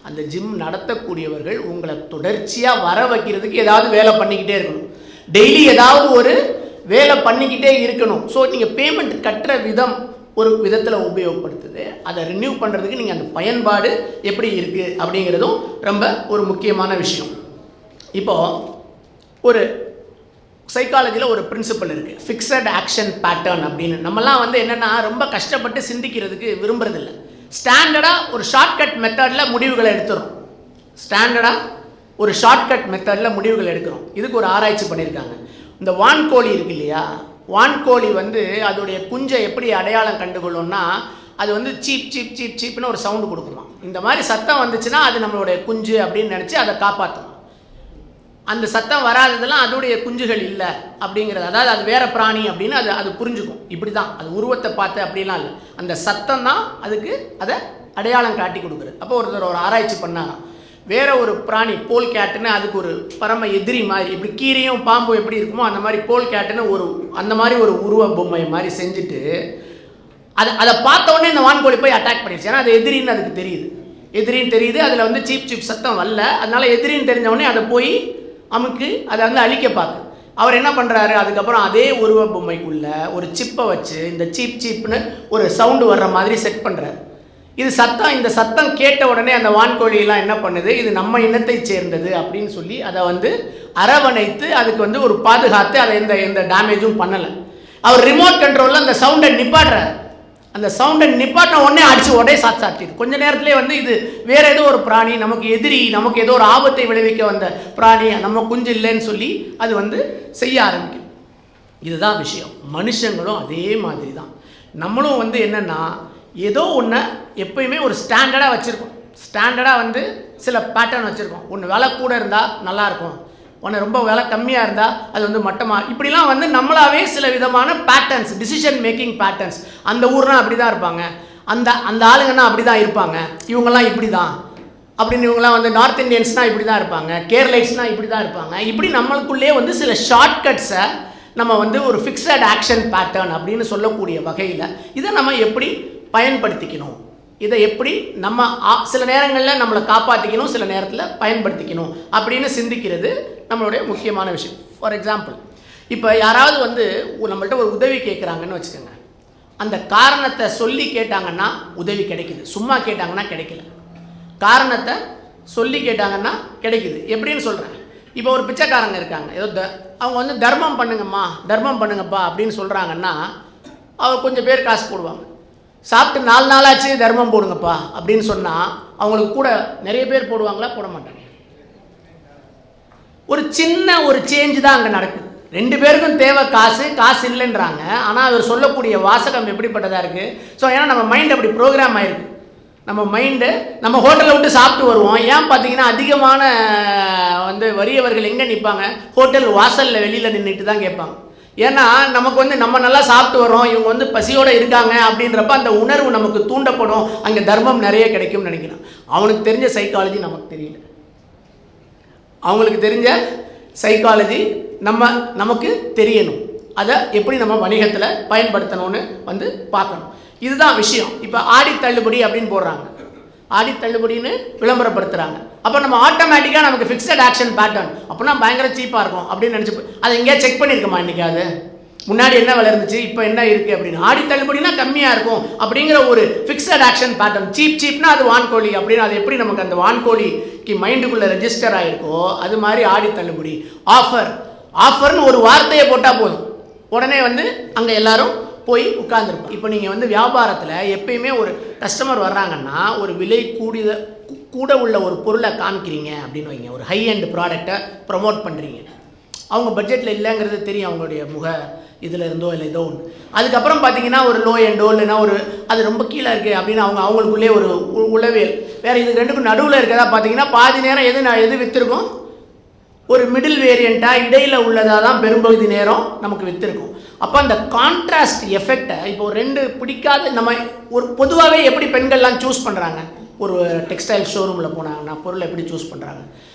அந்த ஜிம் நடத்தக்கூடியவர்கள் உங்களை தொடர்ச்சியாக வர வைக்கிறதுக்கு ஏதாவது வேலை பண்ணிக்கிட்டே இருக்கணும். டெய்லி ஏதாவது ஒரு வேலை பண்ணிக்கிட்டே இருக்கணும். ஸோ நீங்கள் பேமெண்ட் கட்டுற விதம் ஒரு விதத்தில் உபயோகப்படுத்துது. அதை ரினியூ பண்ணுறதுக்கு நீங்கள் அந்த பயன்பாடு எப்படி இருக்குது அப்படிங்கிறதும் ரொம்ப ஒரு முக்கியமான விஷயம். இப்போது ஒரு சைக்காலஜியில் ஒரு பிரின்சிபல் இருக்குது, ஃபிக்ஸட் ஆக்ஷன் பேட்டர்ன் அப்படின்னு. நம்மலாம் வந்து என்னென்னா ரொம்ப கஷ்டப்பட்டு சிந்திக்கிறதுக்கு விரும்புறதில்லை. ஸ்டாண்டர்டாக ஒரு ஷார்ட்கட் மெத்தடில் முடிவுகளை எடுத்துகிறோம். ஸ்டாண்டர்டாக ஒரு ஷார்ட்கட் மெத்தடில் முடிவுகள் எடுக்கிறோம். இதுக்கு ஒரு ஆராய்ச்சி பண்ணியிருக்காங்க. இந்த வான்கோழி இருக்கு இல்லையா, வான்கோழி வந்து அதோடைய குஞ்சை எப்படி அடையாளம் கண்டுகொள்ளும்னா அது வந்து சீப் சீப் சீப் சீப்னு ஒரு சவுண்டு கொடுக்குமா. இந்த மாதிரி சத்தம் வந்துச்சுன்னா அது நம்மளுடைய குஞ்சு அப்படின்னு நினச்சி அதை காப்பாற்றும். அந்த சத்தம் வராததெல்லாம் அதோடைய குஞ்சுகள் இல்லை அப்படிங்கிறது, அதாவது அது வேறு பிராணி அப்படின்னு அது புரிஞ்சுக்கும். இப்படி தான் அது உருவத்தை பார்த்து அப்படிலாம் இல்லை, அந்த சத்தம் தான் அதுக்கு அதை அடையாளம் காட்டி கொடுக்குறது. அப்போ ஒருத்தர் ஒரு ஆராய்ச்சி பண்ணாராம். வேற ஒரு பிராணி போல் கேட்டுன்னு அதுக்கு ஒரு பரம எதிரி மாதிரி, இப்படி கீரையும் பாம்பும் எப்படி இருக்குமோ அந்த மாதிரி போல் கேட்டுன்னு அந்த மாதிரி ஒரு உருவ பொம்மை மாதிரி செஞ்சுட்டு அதை பார்த்த உடனே இந்த வான்கோழி போய் அட்டாக் பண்ணிடுச்சு. ஏன்னா அது எதிரின்னு அதுக்கு தெரியுது, எதிரின்னு தெரியுது. அதில் வந்து சீப் சீப் சத்தம் வரல, அதனால எதிரின்னு தெரிஞ்ச உடனே அதை போய் அமுக்கு அதை வந்து அழிக்க பார்க்கு. அவர் என்ன பண்ணுறாரு, அதுக்கப்புறம் அதே உருவ பொம்மைக்குள்ளே ஒரு சிப்பை வச்சு இந்த சீப் சீப்னு ஒரு சவுண்டு வர்ற மாதிரி செட் பண்ணுறாரு. இது சத்தம், இந்த சத்தம் கேட்ட உடனே அந்த வான்கோழியெல்லாம் என்ன பண்ணுது, இது நம்ம இனத்தை சேர்ந்தது அப்படின்னு சொல்லி அதை வந்து அரவணைத்து அதுக்கு வந்து ஒரு பாதுகாத்து அதை எந்த டேமேஜும் பண்ணலை. அவர் ரிமோட் கண்ட்ரோலில் அந்த சவுண்டை நிப்பாட்டுறாரு. அந்த சவுண்டை நிப்பாட்டின உடனே அடித்து உடனே சாத்திடுது. கொஞ்ச நேரத்திலே வந்து இது வேறு ஏதோ ஒரு பிராணி, நமக்கு எதிரி, நமக்கு ஏதோ ஒரு ஆபத்தை விளைவிக்க வந்த பிராணி, நம்ம குஞ்சு இல்லைன்னு சொல்லி அது வந்து செய்ய ஆரம்பிக்கும். இதுதான் விஷயம். மனுஷங்களும் அதே மாதிரி தான். நம்மளும் வந்து என்னென்னா ஏதோ ஒன்று எப்பயுமே ஒரு ஸ்டாண்டர்டாக வச்சுருக்கோம். ஸ்டாண்டர்டாக வந்து சில பேட்டர்ன் வச்சுருக்கோம். ஒன்று விலை கூட இருந்தால் நல்லாயிருக்கும், ஒன்று ரொம்ப விலை கம்மியாக இருந்தால் அது வந்து மட்டமாக, இப்படிலாம் வந்து நம்மளாவே சில விதமான பேட்டர்ன்ஸ், டிசிஷன் மேக்கிங் பேட்டர்ன்ஸ். அந்த ஊர்னா அப்படி தான் இருப்பாங்க, அந்த ஆளுங்கன்னா அப்படி தான் இருப்பாங்க, இவங்கெல்லாம் இப்படி தான் அப்படின்னு, இவங்கெல்லாம் வந்து நார்த் இந்தியன்ஸ்னால் இப்படி தான் இருப்பாங்க, கேரளைஸ்னால் இப்படி தான் இருப்பாங்க. இப்படி நம்மளுக்குள்ளே வந்து சில ஷார்ட்கட்ஸை நம்ம வந்து ஒரு ஃபிக்ஸட் ஆக்ஷன் பேட்டர்ன் அப்படின்னு சொல்லக்கூடிய வகையில் இதை நம்ம எப்படி பயன்படுத்திக்கணும், இதை எப்படி நம்ம சில நேரங்களில் நம்மளை காப்பாற்றிக்கணும், சில நேரத்தில் பயன்படுத்திக்கணும் அப்படின்னு சிந்திக்கிறது நம்மளுடைய முக்கியமான விஷயம். ஃபார் எக்ஸாம்பிள், இப்போ யாராவது வந்து நம்மள்ட்ட ஒரு உதவி கேட்குறாங்கன்னு வச்சுக்கோங்க, அந்த காரணத்தை சொல்லி கேட்டாங்கன்னா உதவி கிடைக்குது, சும்மா கேட்டாங்கன்னா கிடைக்கல. காரணத்தை சொல்லி கேட்டாங்கன்னா கிடைக்குது. எப்படின்னு சொல்கிறேன், இப்போ ஒரு பிச்சைக்காரங்க இருக்காங்க, ஏதோ அவங்க வந்து தர்மம் பண்ணுங்கம்மா, தர்மம் பண்ணுங்கப்பா அப்படின்னு சொல்கிறாங்கன்னா அவங்க கொஞ்சம் பேர் காசு போடுவாங்க. சாப்பிட்டு 4 நாளாச்சு தர்மம் போடுங்கப்பா அப்படின்னு சொன்னால் அவங்களுக்கு கூட நிறைய பேர் போடுவாங்களா, போட மாட்டாங்க. ஒரு சின்ன ஒரு சேஞ்சு தான் அங்கே நடக்குது. 2 பேருக்கும் தேவை காசு இல்லைன்றாங்க. ஆனால் அவர் சொல்லக்கூடிய வாசகம் எப்படிப்பட்டதாக இருக்குது. ஸோ ஏன்னா நம்ம மைண்ட் அப்படி ப்ரோக்ராம் ஆகிருக்கு. நம்ம மைண்டு நம்ம ஹோட்டலில் விட்டு சாப்பிட்டு வருவோம். ஏன் பார்த்தீங்கன்னா அதிகமான வந்து வறியவர்கள் எங்கே நிற்பாங்க, ஹோட்டல் வாசலில் வெளியில் நின்றுட்டு தான் கேட்பாங்க. ஏன்னா நமக்கு வந்து நம்ம நல்லா சாப்பிட்டு வரோம், இவங்க வந்து பசியோடு இருக்காங்க அப்படின்றப்ப அந்த உணர்வு நமக்கு தூண்டப்படும், அங்கே தர்மம் நிறைய கிடைக்கும்னு நினைக்கிறேன். அவனுக்கு தெரிஞ்ச சைக்காலஜி நமக்கு தெரியல, அவங்களுக்கு தெரிஞ்ச சைக்காலஜி நமக்கு தெரியணும். அதை எப்படி நம்ம வணிகத்தில் பயன்படுத்தணும்னு வந்து பார்க்கணும். இதுதான் விஷயம். இப்போ ஆடி தள்ளுபடி அப்படின்னு போடுறாங்க, ஆடி தள்ளுபடின்னு விளம்பரப்படுத்துகிறாங்க. அப்போ நம்ம ஆட்டோமேட்டிக்காக நமக்கு ஃபிக்ஸட் ஆக்ஷன் பேட்டர்ன் அப்படின்னா பயங்கர சீப்பாக இருக்கும் அப்படின்னு நினச்சி அதை எங்கேயா செக் பண்ணியிருக்கோமா இன்றைக்கி? அது முன்னாடி என்ன விலை இருந்துச்சு, இப்போ என்ன இருக்குது அப்படின்னு. ஆடி தள்ளுபடினா கம்மியாக இருக்கும் அப்படிங்கிற ஒரு ஃபிக்ஸட் ஆக்ஷன் பேட்டர்ன். சீப்னா அது வான்கோழி அப்படின்னு அது எப்படி நமக்கு அந்த வான்கோழிக்கு மைண்டுக்குள்ளே ரெஜிஸ்டர் ஆகிருக்கோ அது மாதிரி ஆடி தள்ளுபடி, ஆஃபர்னு ஒரு வார்த்தையை போட்டால் போதும், உடனே வந்து அங்கே எல்லாரும் போய் உட்கார்ந்துருப்போம். இப்போ நீங்கள் வந்து வியாபாரத்தில் எப்பயுமே ஒரு கஸ்டமர் வர்றாங்கன்னா ஒரு விலை கூட உள்ள ஒரு பொருளை காமிக்கிறீங்க அப்படின்னு வைங்க, ஒரு ஹை எண்ட் ப்ராடக்டை ப்ரமோட் பண்ணுறீங்க, அவங்க பட்ஜெட்டில் இல்லைங்கிறது தெரியும் அவங்களுடைய முக இதில் இருந்தோ இல்லை ஏதோ ஒன்று. அதுக்கப்புறம் பார்த்தீங்கன்னா ஒரு லோ எண்டோ இல்லைன்னா ஒரு அது ரொம்ப கீழே இருக்குது அப்படின்னு அவங்களுக்குள்ளே ஒரு உளவியல் வேறு இது ரெண்டுக்கும் நடுவில் இருக்கிறதா பார்த்தீங்கன்னா பாதி நேரம் எது விற்றுருக்கும், ஒரு மிடில் வேரியண்ட்டாக இடையில் உள்ளதாக தான் பெரும்பகுதி நேரம் நமக்கு விற்றுருக்கும். அப்போ அந்த கான்ட்ராஸ்ட் எஃபெக்டை இப்போ ரெண்டு பிடிக்காத நம்ம ஒரு பொதுவாகவே எப்படி பெண்கள்லாம் சூஸ் பண்ணுறாங்க, ஒரு டெக்ஸ்டைல் ஷோரூமில் போனாங்கன்னா பொருளை எப்படி சூஸ் பண்ணுறாங்க,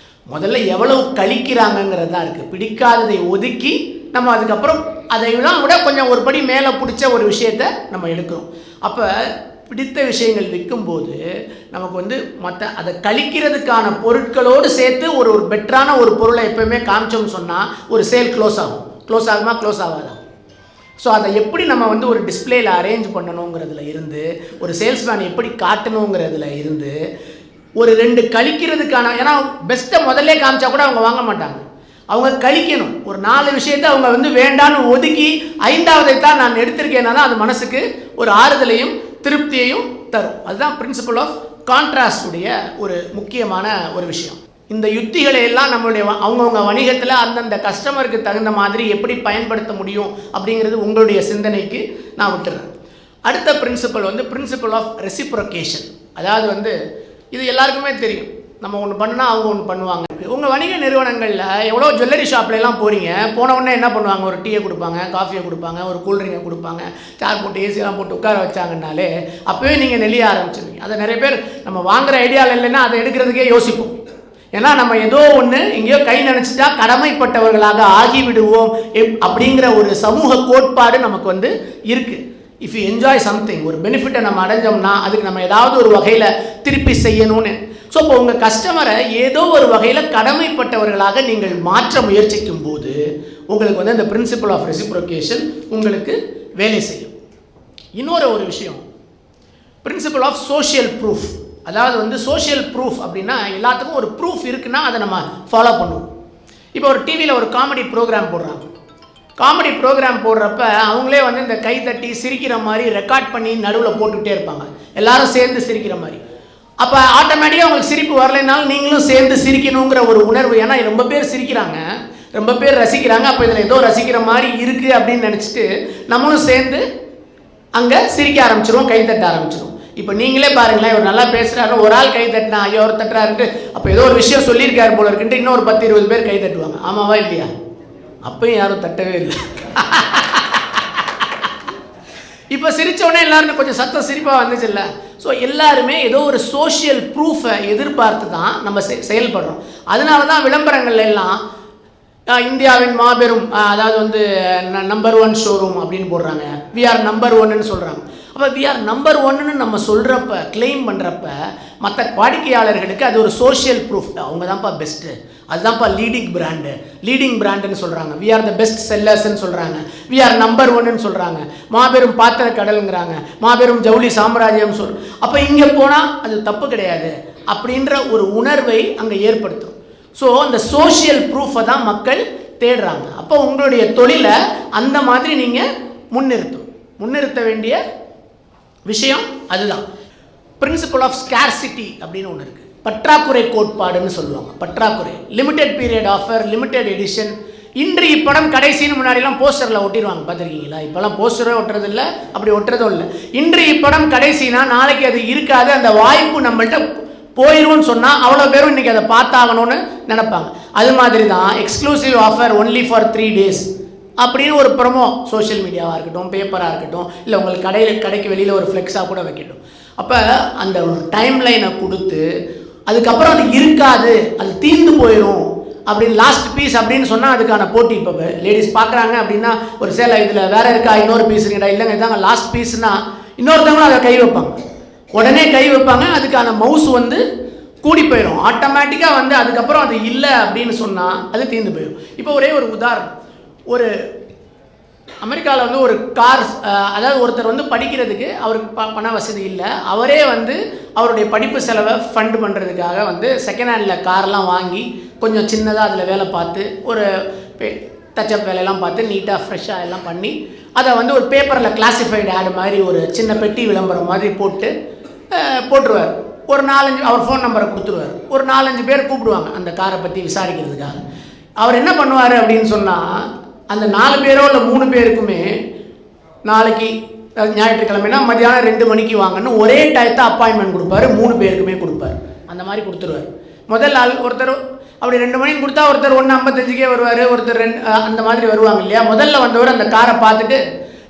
முதல்ல எவ்வளவு கழிக்கிறாங்கங்கிறது தான் இருக்குது. பிடிக்காததை ஒதுக்கி நம்ம அதுக்கப்புறம் அதையெல்லாம் விட கொஞ்சம் ஒரு படி மேலே பிடிச்ச ஒரு விஷயத்தை நம்ம எடுக்கிறோம். அப்போ பிடித்த விஷயங்கள் விற்கும்போது நமக்கு வந்து அதை கழிக்கிறதுக்கான பொருட்களோடு சேர்த்து ஒரு பெட்டரான ஒரு பொருளை எப்போயுமே காமிச்சோம்னு சொன்னால் ஒரு சேல் க்ளோஸ் ஆகுமா க்ளோஸ் ஆகாதா? ஸோ அதை எப்படி நம்ம வந்து ஒரு டிஸ்பிளேயில் அரேஞ்ச் பண்ணணுங்கிறதுல இருந்து ஒரு சேல்ஸ்மேன் எப்படி காட்டணுங்கிறதுல இருந்து ஒரு 2 கழிக்கிறதுக்கான, ஏன்னா பெஸ்ட்டை முதல்ல காமிச்சா கூட அவங்க வாங்க மாட்டாங்க, அவங்க கழிக்கணும். ஒரு 4 விஷயத்தை அவங்க வந்து வேண்டான்னு ஒதுக்கி 5வதை தான் நான் எடுத்திருக்கேன்னா தான் அது மனசுக்கு ஒரு ஆறுதலையும் திருப்தியையும் தரும். அதுதான் பிரின்சிபல் ஆஃப் கான்ட்ராஸ்டுடைய ஒரு முக்கியமான ஒரு விஷயம். இந்த யுத்திகளை எல்லாம் நம்மளுடைய அவங்கவுங்க வணிகத்தில் அந்தந்த கஸ்டமருக்கு தகுந்த மாதிரி எப்படி பயன்படுத்த முடியும் அப்படிங்கிறது உங்களுடைய சிந்தனைக்கு நான் விட்டுறேன். அடுத்த பிரின்சிபல் வந்து பிரின்சிபல் ஆஃப் ரெசிப்ரோகேஷன். அதாவது வந்து இது எல்லாருக்குமே தெரியும், நம்ம ஒன்று பண்ணால் அவங்க ஒன்று பண்ணுவாங்க. உங்கள் வணிக நிறுவனங்களில் எவ்வளோ ஜுவல்லரி ஷாப்லாம் போகிறீங்க, போன உடனே என்ன பண்ணுவாங்க, ஒரு டீயை கொடுப்பாங்க, காஃபியை கொடுப்பாங்க, ஒரு கூல்ட்ரிங்கை கொடுப்பாங்க, சேர் போட்டு ஏசியெல்லாம் போட்டு உட்கார வச்சாங்கன்னாலே அப்போவே நீங்கள் நெளிய ஆரம்பிச்சிருவீங்க. அதை நிறைய பேர் நம்ம வாங்குகிற ஐடியாவில் இல்லைன்னா அதை எடுக்கிறதுக்கே யோசிப்போம். ஏன்னா நம்ம ஏதோ ஒன்று எங்கேயோ கை நினச்சிட்டா கடமைப்பட்டவர்களாக ஆகிவிடுவோம் அப்படிங்கிற ஒரு சமூக கோட்பாடு நமக்கு வந்து இருக்குது. இஃப் யூ என்ஜாய் சம்திங், ஒரு பெனிஃபிட்டை நம்ம அடைஞ்சோம்னா அதுக்கு நம்ம ஏதாவது ஒரு வகையில் திருப்பி செய்யணும்னு. ஸோ இப்போ உங்கள் கஸ்டமரை ஏதோ ஒரு வகையில் கடமைப்பட்டவர்களாக நீங்கள் மாற்ற முயற்சிக்கும் போது உங்களுக்கு வந்து இந்த பிரின்சிபல் ஆஃப் ரெசிப்ரோகேஷன் உங்களுக்கு வேலை செய்யும். இன்னொரு ஒரு விஷயம், பிரின்சிபல் ஆஃப் சோஷியல் ப்ரூஃப். அதாவது வந்து சோஷியல் ப்ரூஃப் அப்படின்னா எல்லாத்துக்கும் ஒரு ப்ரூஃப் இருக்குன்னா அதை நம்ம ஃபாலோ பண்ணுவோம். இப்போ ஒரு டிவியில் ஒரு காமெடி ப்ரோக்ராம் போடுறாங்க, காமெடி ப்ரோக்ராம் போடுறப்ப அவங்களே வந்து இந்த கை தட்டி சிரிக்கிற மாதிரி ரெக்கார்ட் பண்ணி நடுவில் போட்டுக்கிட்டே இருப்பாங்க, எல்லாரும் சேர்ந்து சிரிக்கிற மாதிரி. அப்போ ஆட்டோமேட்டிக்காக அவங்களுக்கு சிரிப்பு வரலைனாலும் நீங்களும் சேர்ந்து சிரிக்கணுங்கிற ஒரு உணர்வு, ஏன்னா ரொம்ப பேர் சிரிக்கிறாங்க, ரொம்ப பேர் ரசிக்கிறாங்க, அப்போ இதில் ஏதோ ரசிக்கிற மாதிரி இருக்குது அப்படின்னு நினச்சிட்டு நம்மளும் சேர்ந்து அங்கே சிரிக்க ஆரம்பிச்சிருவோம், கை தட்ட ஆரம்பிச்சிருவோம். இப்போ நீங்களே பாருங்களேன், இவர் நல்லா பேசுகிறாரு, ஒரு ஆள் கை தட்டினா ஐயோ அவர் தட்டுறாருன்ட்டு அப்போ ஏதோ ஒரு விஷயம் சொல்லியிருக்காரு போல இருக்குன்ட்டு இன்னொரு 10-20 பேர் கை தட்டுவாங்க. ஆமாவா இல்லையா? அப்பயும் யாரும் தட்டவே இல்லை. இப்போ சிரித்தோடனே எல்லாரும் கொஞ்சம் சத்தம் சிரிப்பாக வந்துச்சு இல்லை? ஸோ எல்லாருமே ஏதோ ஒரு சோஷியல் ப்ரூஃபை எதிர்பார்த்து தான் நம்ம செயல்படுறோம். அதனால தான் விளம்பரங்கள் எல்லாம் இந்தியாவின் மாபெரும், அதாவது வந்து நம்பர் 1 ஷோரூம் அப்படின்னு போடுறாங்க, வி ஆர் நம்பர் 1ன்னு சொல்கிறாங்க. அப்போ வி ஆர் நம்பர் 1ன்னு நம்ம சொல்கிறப்ப, கிளைம் பண்ணுறப்ப மற்ற வாடிக்கையாளர்களுக்கு அது ஒரு சோஷியல் ப்ரூஃப், அவங்க தான்ப்பா பெஸ்ட்டு, அதுதான்ப்பா லீடிங் பிராண்டுன்னு சொல்கிறாங்க, வி ஆர் த பெஸ்ட் செல்லர்ஸ்ன்னு சொல்கிறாங்க, வி ஆர் நம்பர் 1ன்னு சொல்கிறாங்க, மாபெரும் பாத்திர கடலுங்கிறாங்க, மாபெரும் ஜவுளி சாம்ராஜ்யம் அப்போ இங்கே போனால் அது தப்பு கிடையாது அப்படின்ற ஒரு உணர்வை அங்கே ஏற்படுத்தும். ஸோ அந்த சோஷியல் ப்ரூஃபை தான் மக்கள் தேடுறாங்க. அப்போ உங்களுடைய தொழிலை அந்த மாதிரி நீங்கள் முன்னிறுத்த வேண்டிய விஷயம் அதுதான். பிரின்சிபல் ஆஃப் ஸ்கேர்சிட்டி அப்படின்னு ஒன்று இருக்குது, பற்றாக்குறை கோட்பாடுன்னு சொல்லுவாங்க. பற்றாக்குறை, limited period offer, limited edition. இன்று இப்படம் கடைசின்னு முன்னாடிலாம் போஸ்டரில் ஒட்டிடுவாங்க, பார்த்துருக்கீங்களா? இப்போலாம் போஸ்டரே ஒட்டுறது இல்லை, அப்படி ஒட்டுறதும் இல்லை. இன்று இப்படம் கடைசினா நாளைக்கு அது இருக்காது, அந்த வாய்ப்பு நம்மள்கிட்ட போயிடும்னு சொன்னால் அவ்வளோ பேரும் இன்றைக்கி அதை பார்த்தாகணும்னு நினைப்பாங்க. அது மாதிரி தான் exclusive offer only for 3 days அப்படின்னு ஒரு ப்ரொமோ சோஷியல் மீடியாவாக இருக்கட்டும், பேப்பராக இருக்கட்டும், இல்லை உங்களுக்கு கடைக்கு வெளியில் ஒரு ஃப்ளெக்ஸாக கூட வைக்கட்டும். அப்போ அந்த ஒரு டைம் லைனை கொடுத்து அதுக்கப்புறம் அது இருக்காது, அது தீர்ந்து போயிடும் அப்படின்னு லாஸ்ட் பீஸ் அப்படின்னு சொன்னால் அதுக்கான போட்டி. இப்போ லேடிஸ் பார்க்குறாங்க அப்படின்னா ஒரு சேலை இதில் வேறு இருக்கா, இன்னொரு பீஸ் இருக்கா, இல்லைங்க இதாங்க லாஸ்ட் பீஸ்னால் இன்னொருத்தவங்களும் அதை கை வைப்பாங்க, உடனே கை வைப்பாங்க. அதுக்கான மவுஸ் வந்து கூடி போயிடும் ஆட்டோமேட்டிக்காக வந்து. அதுக்கப்புறம் அது இல்லை அப்படின்னு சொன்னால் அது தீர்ந்து போயிடும். இப்போ ஒரே ஒரு உதாரணம், ஒரு அமெரிக்காவில் வந்து ஒரு கார், அதாவது ஒருத்தர் வந்து படிக்கிறதுக்கு அவருக்கு பண வசதி இல்லை, அவரே வந்து அவருடைய படிப்பு செலவை ஃபண்ட் பண்ணுறதுக்காக வந்து செகண்ட் ஹேண்டில் கார்லாம் வாங்கி கொஞ்சம் சின்னதாக அதில் வேலை பார்த்து ஒரு டச்சப் வேலையெல்லாம் பார்த்து நீட்டாக ஃப்ரெஷ்ஷாக எல்லாம் பண்ணி அதை வந்து ஒரு பேப்பரில் கிளாசிஃபைடு ஆடு மாதிரி ஒரு சின்ன பெட்டி விளம்பரம் மாதிரி போட்டுருவார். ஒரு 4-5 அவர் ஃபோன் நம்பரை கொடுத்துருவார். ஒரு 4-5 பேர் கூப்பிடுவாங்க அந்த காரை பற்றி விசாரிக்கிறதுக்காக. அவர் என்ன பண்ணுவார் அப்படின்னு சொன்னால், அந்த 4 பேரோ இல்லை 3 பேருக்குமே நாளைக்கு ஞாயிற்றுக்கிழமைனா மதியானம் 2 மணிக்கு வாங்கன்னு ஒரே டயத்தை அப்பாயின்மெண்ட் கொடுப்பாரு, 3 பேருக்குமே கொடுப்பார். அந்த மாதிரி கொடுத்துருவார். முதல் ஆள் ஒருத்தர் அப்படி 2 மணிக்கு கொடுத்தா ஒருத்தர் 1:55 வருவார், ஒருத்தர் 2 அந்த மாதிரி வருவாங்க இல்லையா. முதல்ல வந்தவர் அந்த காரை பார்த்துட்டு,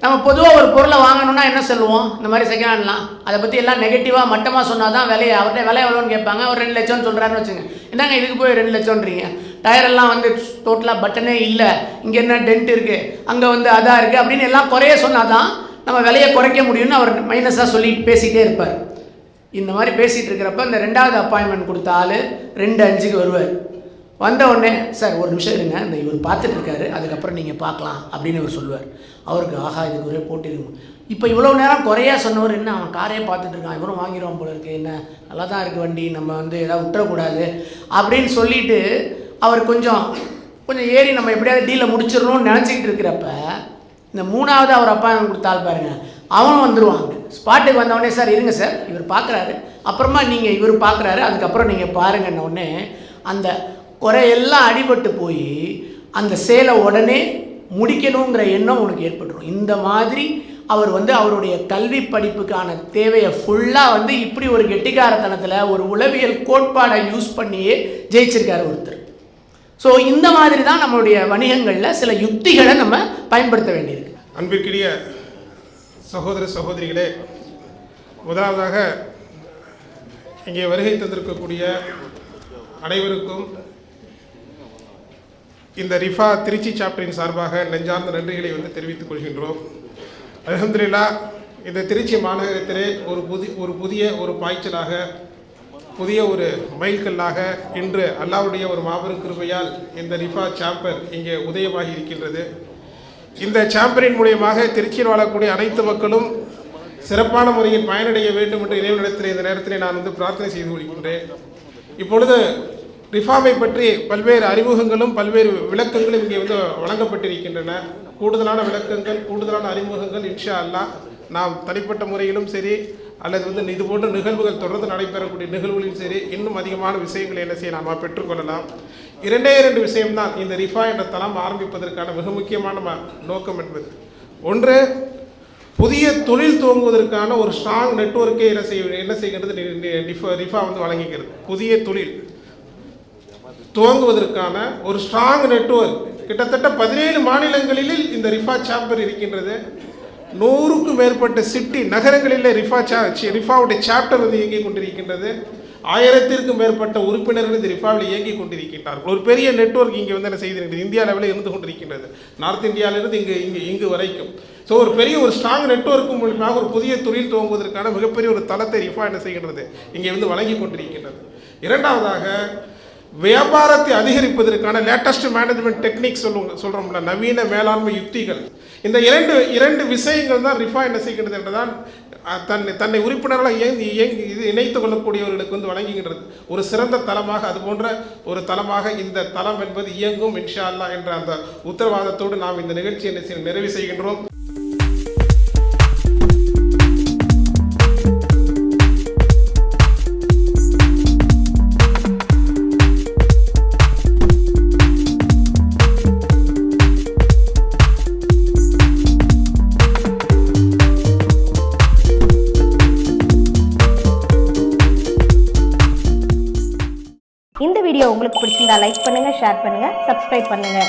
நம்ம பொதுவாக ஒரு பொருளை வாங்கணும்னா என்ன சொல்லுவோம், இந்த மாதிரி செகண்ட் ஹேண்ட்லாம் அதை பற்றி எல்லாம் நெகட்டிவாக மட்டமாக சொன்னால் தான் விலையை, அவர்கிட்ட விலை எவ்வளோன்னு கேட்பாங்க. ஒரு 2 லட்சம்னு சொல்கிறாருன்னு வச்சுங்க, என்னங்க இதுக்கு போய் 2 லட்சம்ன்றீங்க, டயரெல்லாம் வந்து டோட்டலாக பட்டனே இல்லை, இங்கே என்ன டென்ட் இருக்குது, அங்கே வந்து அதாக இருக்குது அப்படின்னு எல்லாம் குறைய சொன்னால் தான் நம்ம விலையை குறைக்க முடியும்னு அவர் மைனஸாக சொல்லிட்டு பேசிகிட்டே இருப்பார். இந்த மாதிரி பேசிகிட்டு இருக்கிறப்ப இந்த 2வது அப்பாயின்மெண்ட் கொடுத்த ஆள் 2:05 வருவார். வந்த உடனே, சார் ஒரு நிமிஷம் இருங்க, இந்த இவர் பார்த்துட்டு இருக்காரு, அதுக்கப்புறம் நீங்கள் பார்க்கலாம் அப்படின்னு இவர் சொல்லுவார். அவருக்கு ஆஹா இதுக்கு ஒரே போட்டிருக்கும். இப்போ இவ்வளோ நேரம் குறையா சொன்னவர் என்ன அவன் காரையே பார்த்துட்டு இருக்கான், இவரும் வாங்கிடுவோம் போல இருக்குது, என்ன நல்லா தான் இருக்குது வண்டி, நம்ம வந்து ஏதாவது விட்டுறக்கூடாது அப்படின்னு சொல்லிட்டு அவர் கொஞ்சம் ஏறி நம்ம எப்படியாவது டீலை முடிச்சிடணும்னு நினச்சிக்கிட்டு இருக்கிறப்ப இந்த 3வது அவர் அப்பாயின்மெண்ட் கொடுத்தால் பாருங்க, அவனும் வந்துடுவாங்க. ஸ்பாட்டுக்கு வந்தவொடனே, சார் இருங்க சார் இவர் பார்க்குறாரு, அப்புறமா நீங்கள் இவர் பார்க்குறாரு, அதுக்கப்புறம் நீங்கள் பாருங்கன்னொடனே அந்த குறையெல்லாம் அடிபட்டு போய் அந்த சேலை உடனே முடிக்கணுங்கிற எண்ணம் உனக்கு ஏற்பட்டுரும். இந்த மாதிரி அவர் வந்து அவருடைய கல்வி படிப்புக்கான தேவையை ஃபுல்லாக வந்து இப்படி ஒரு கெட்டிக்காரத்தனத்தில் ஒரு உளவியல் கோட்பாடை யூஸ் பண்ணியே ஜெயிச்சிருக்காரு ஒருத்தர். ஸோ இந்த மாதிரி தான் நம்மளுடைய வணிகங்களில் சில யுக்திகளை நம்ம பயன்படுத்த வேண்டியிருக்கு. அன்பிற்கினிய சகோதர சகோதரிகளே, முதலாவதாக இங்கே வருகை தந்திருக்கக்கூடிய அனைவருக்கும் இந்த ரிஃபா திருச்சி சாப்டரின் சார்பாக நெஞ்சார்ந்த நன்றிகளை வந்து தெரிவித்துக் கொள்கின்றோம். அல்ஹம்துலில்லாஹ், இந்த திருச்சி மாநகரத்திலே ஒரு புதிய பாய்ச்சலாக, புதிய ஒரு மைல்கல்லாக இன்று அல்லாஹ்வுடைய ஒரு மாபெரும் கிருபையால் இந்த ரிஃபா சாம்பர் இங்கே உதயமாகி இருக்கின்றது. இந்த சாம்பரின் மூலியமாக திருச்சியில் வாழக்கூடிய அனைத்து மக்களும் சிறப்பான முறையில் பயனடைய வேண்டும் என்று இறைவனிடத்தில் இந்த நேரத்தில் நான் வந்து பிரார்த்தனை செய்து கொள்கின்றேன். இப்பொழுது ரிஃபாவை பற்றி பல்வேறு அறிமுகங்களும் பல்வேறு விளக்கங்களும் இங்கே வந்து வழங்கப்பட்டிருக்கின்றன. கூடுதலான விளக்கங்கள், கூடுதலான அறிமுகங்கள் இன்ஷா அல்லாஹ் நாம் தனிப்பட்ட முறையிலும் சரி, அல்லது வந்து இது போன்ற நிகழ்வுகள் தொடர்ந்து நடைபெறக்கூடிய நிகழ்வுகளிலும் சரி, இன்னும் அதிகமான விஷயங்களை என்ன செய்ய நாம் பெற்றுக்கொள்ளலாம். 2 விஷயம்தான் இந்த ரிஃபா என்ற தளம் ஆரம்பிப்பதற்கான மிக முக்கியமான நோக்கம் என்பது. ஒன்று, புதிய தொழில் துவங்குவதற்கான ஒரு ஸ்ட்ராங் நெட்வொர்க்கை என்ன செய்கின்றது ரிஃபா வந்து வழங்குகிறது. புதிய தொழில் துவங்குவதற்கான ஒரு ஸ்ட்ராங் நெட்வொர்க் கிட்டத்தட்ட 17 மாநிலங்களில் இந்த ரிஃபா சாம்பர் இருக்கின்றது. 100க்கும் மேற்பட்ட சிட்டி நகரங்களில் ரிஃபாவுடைய சாப்டர் வந்து இயங்கிக் கொண்டிருக்கின்றது. 1000த்திற்கும் மேற்பட்ட உறுப்பினர்கள் இந்த ரிஃபாவில் இயங்கிக் கொண்டிருக்கின்றார்கள். ஒரு பெரிய நெட்வொர்க் இங்கே வந்து என்ன செய்திருக்கிறது, இந்தியா லெவலில் இருந்து கொண்டிருக்கின்றது. நார்த் இந்தியாவிலிருந்து இங்கு வரைக்கும். ஸோ ஒரு பெரிய ஒரு ஸ்ட்ராங் நெட்வொர்க் மூலமாக ஒரு புதிய தொழில் துவங்குவதற்கான மிகப்பெரிய ஒரு தளத்தை ரிஃபா என்ன செய்கின்றது, இங்கே வந்து வழங்கி கொண்டிருக்கின்றது. இரண்டாவதாக, வியாபாரத்தை அதிகரிப்பதற்கான லேட்டஸ்ட் மேனேஜ்மெண்ட் டெக்னிக் சொல்கிறோம்ல, நவீன மேலாண்மை யுக்திகள். இந்த இரண்டு விஷயங்கள் தான் ரிஃபா என்ன செய்கின்றது என்றால் தன்னை உறுப்பினர்களாக இணைத்து கொள்ளக்கூடியவர்களுக்கு வந்து வழங்குகின்றது. ஒரு சிறந்த தளமாக, அது போன்ற ஒரு தளமாக இந்த தளம் என்பது இயங்கும் இன்ஷா அல்லாஹ் என்ற அந்த உத்தரவாதத்தோடு நாம் இந்த நிகழ்ச்சியை நிறைவு செய்கின்றோம். இந்த வீடியோ உங்களுக்கு பிடிச்சிருந்தா லைக் பண்ணுங்க, ஷேர் பண்ணுங்க, சப்ஸ்கிரைப் பண்ணுங்க.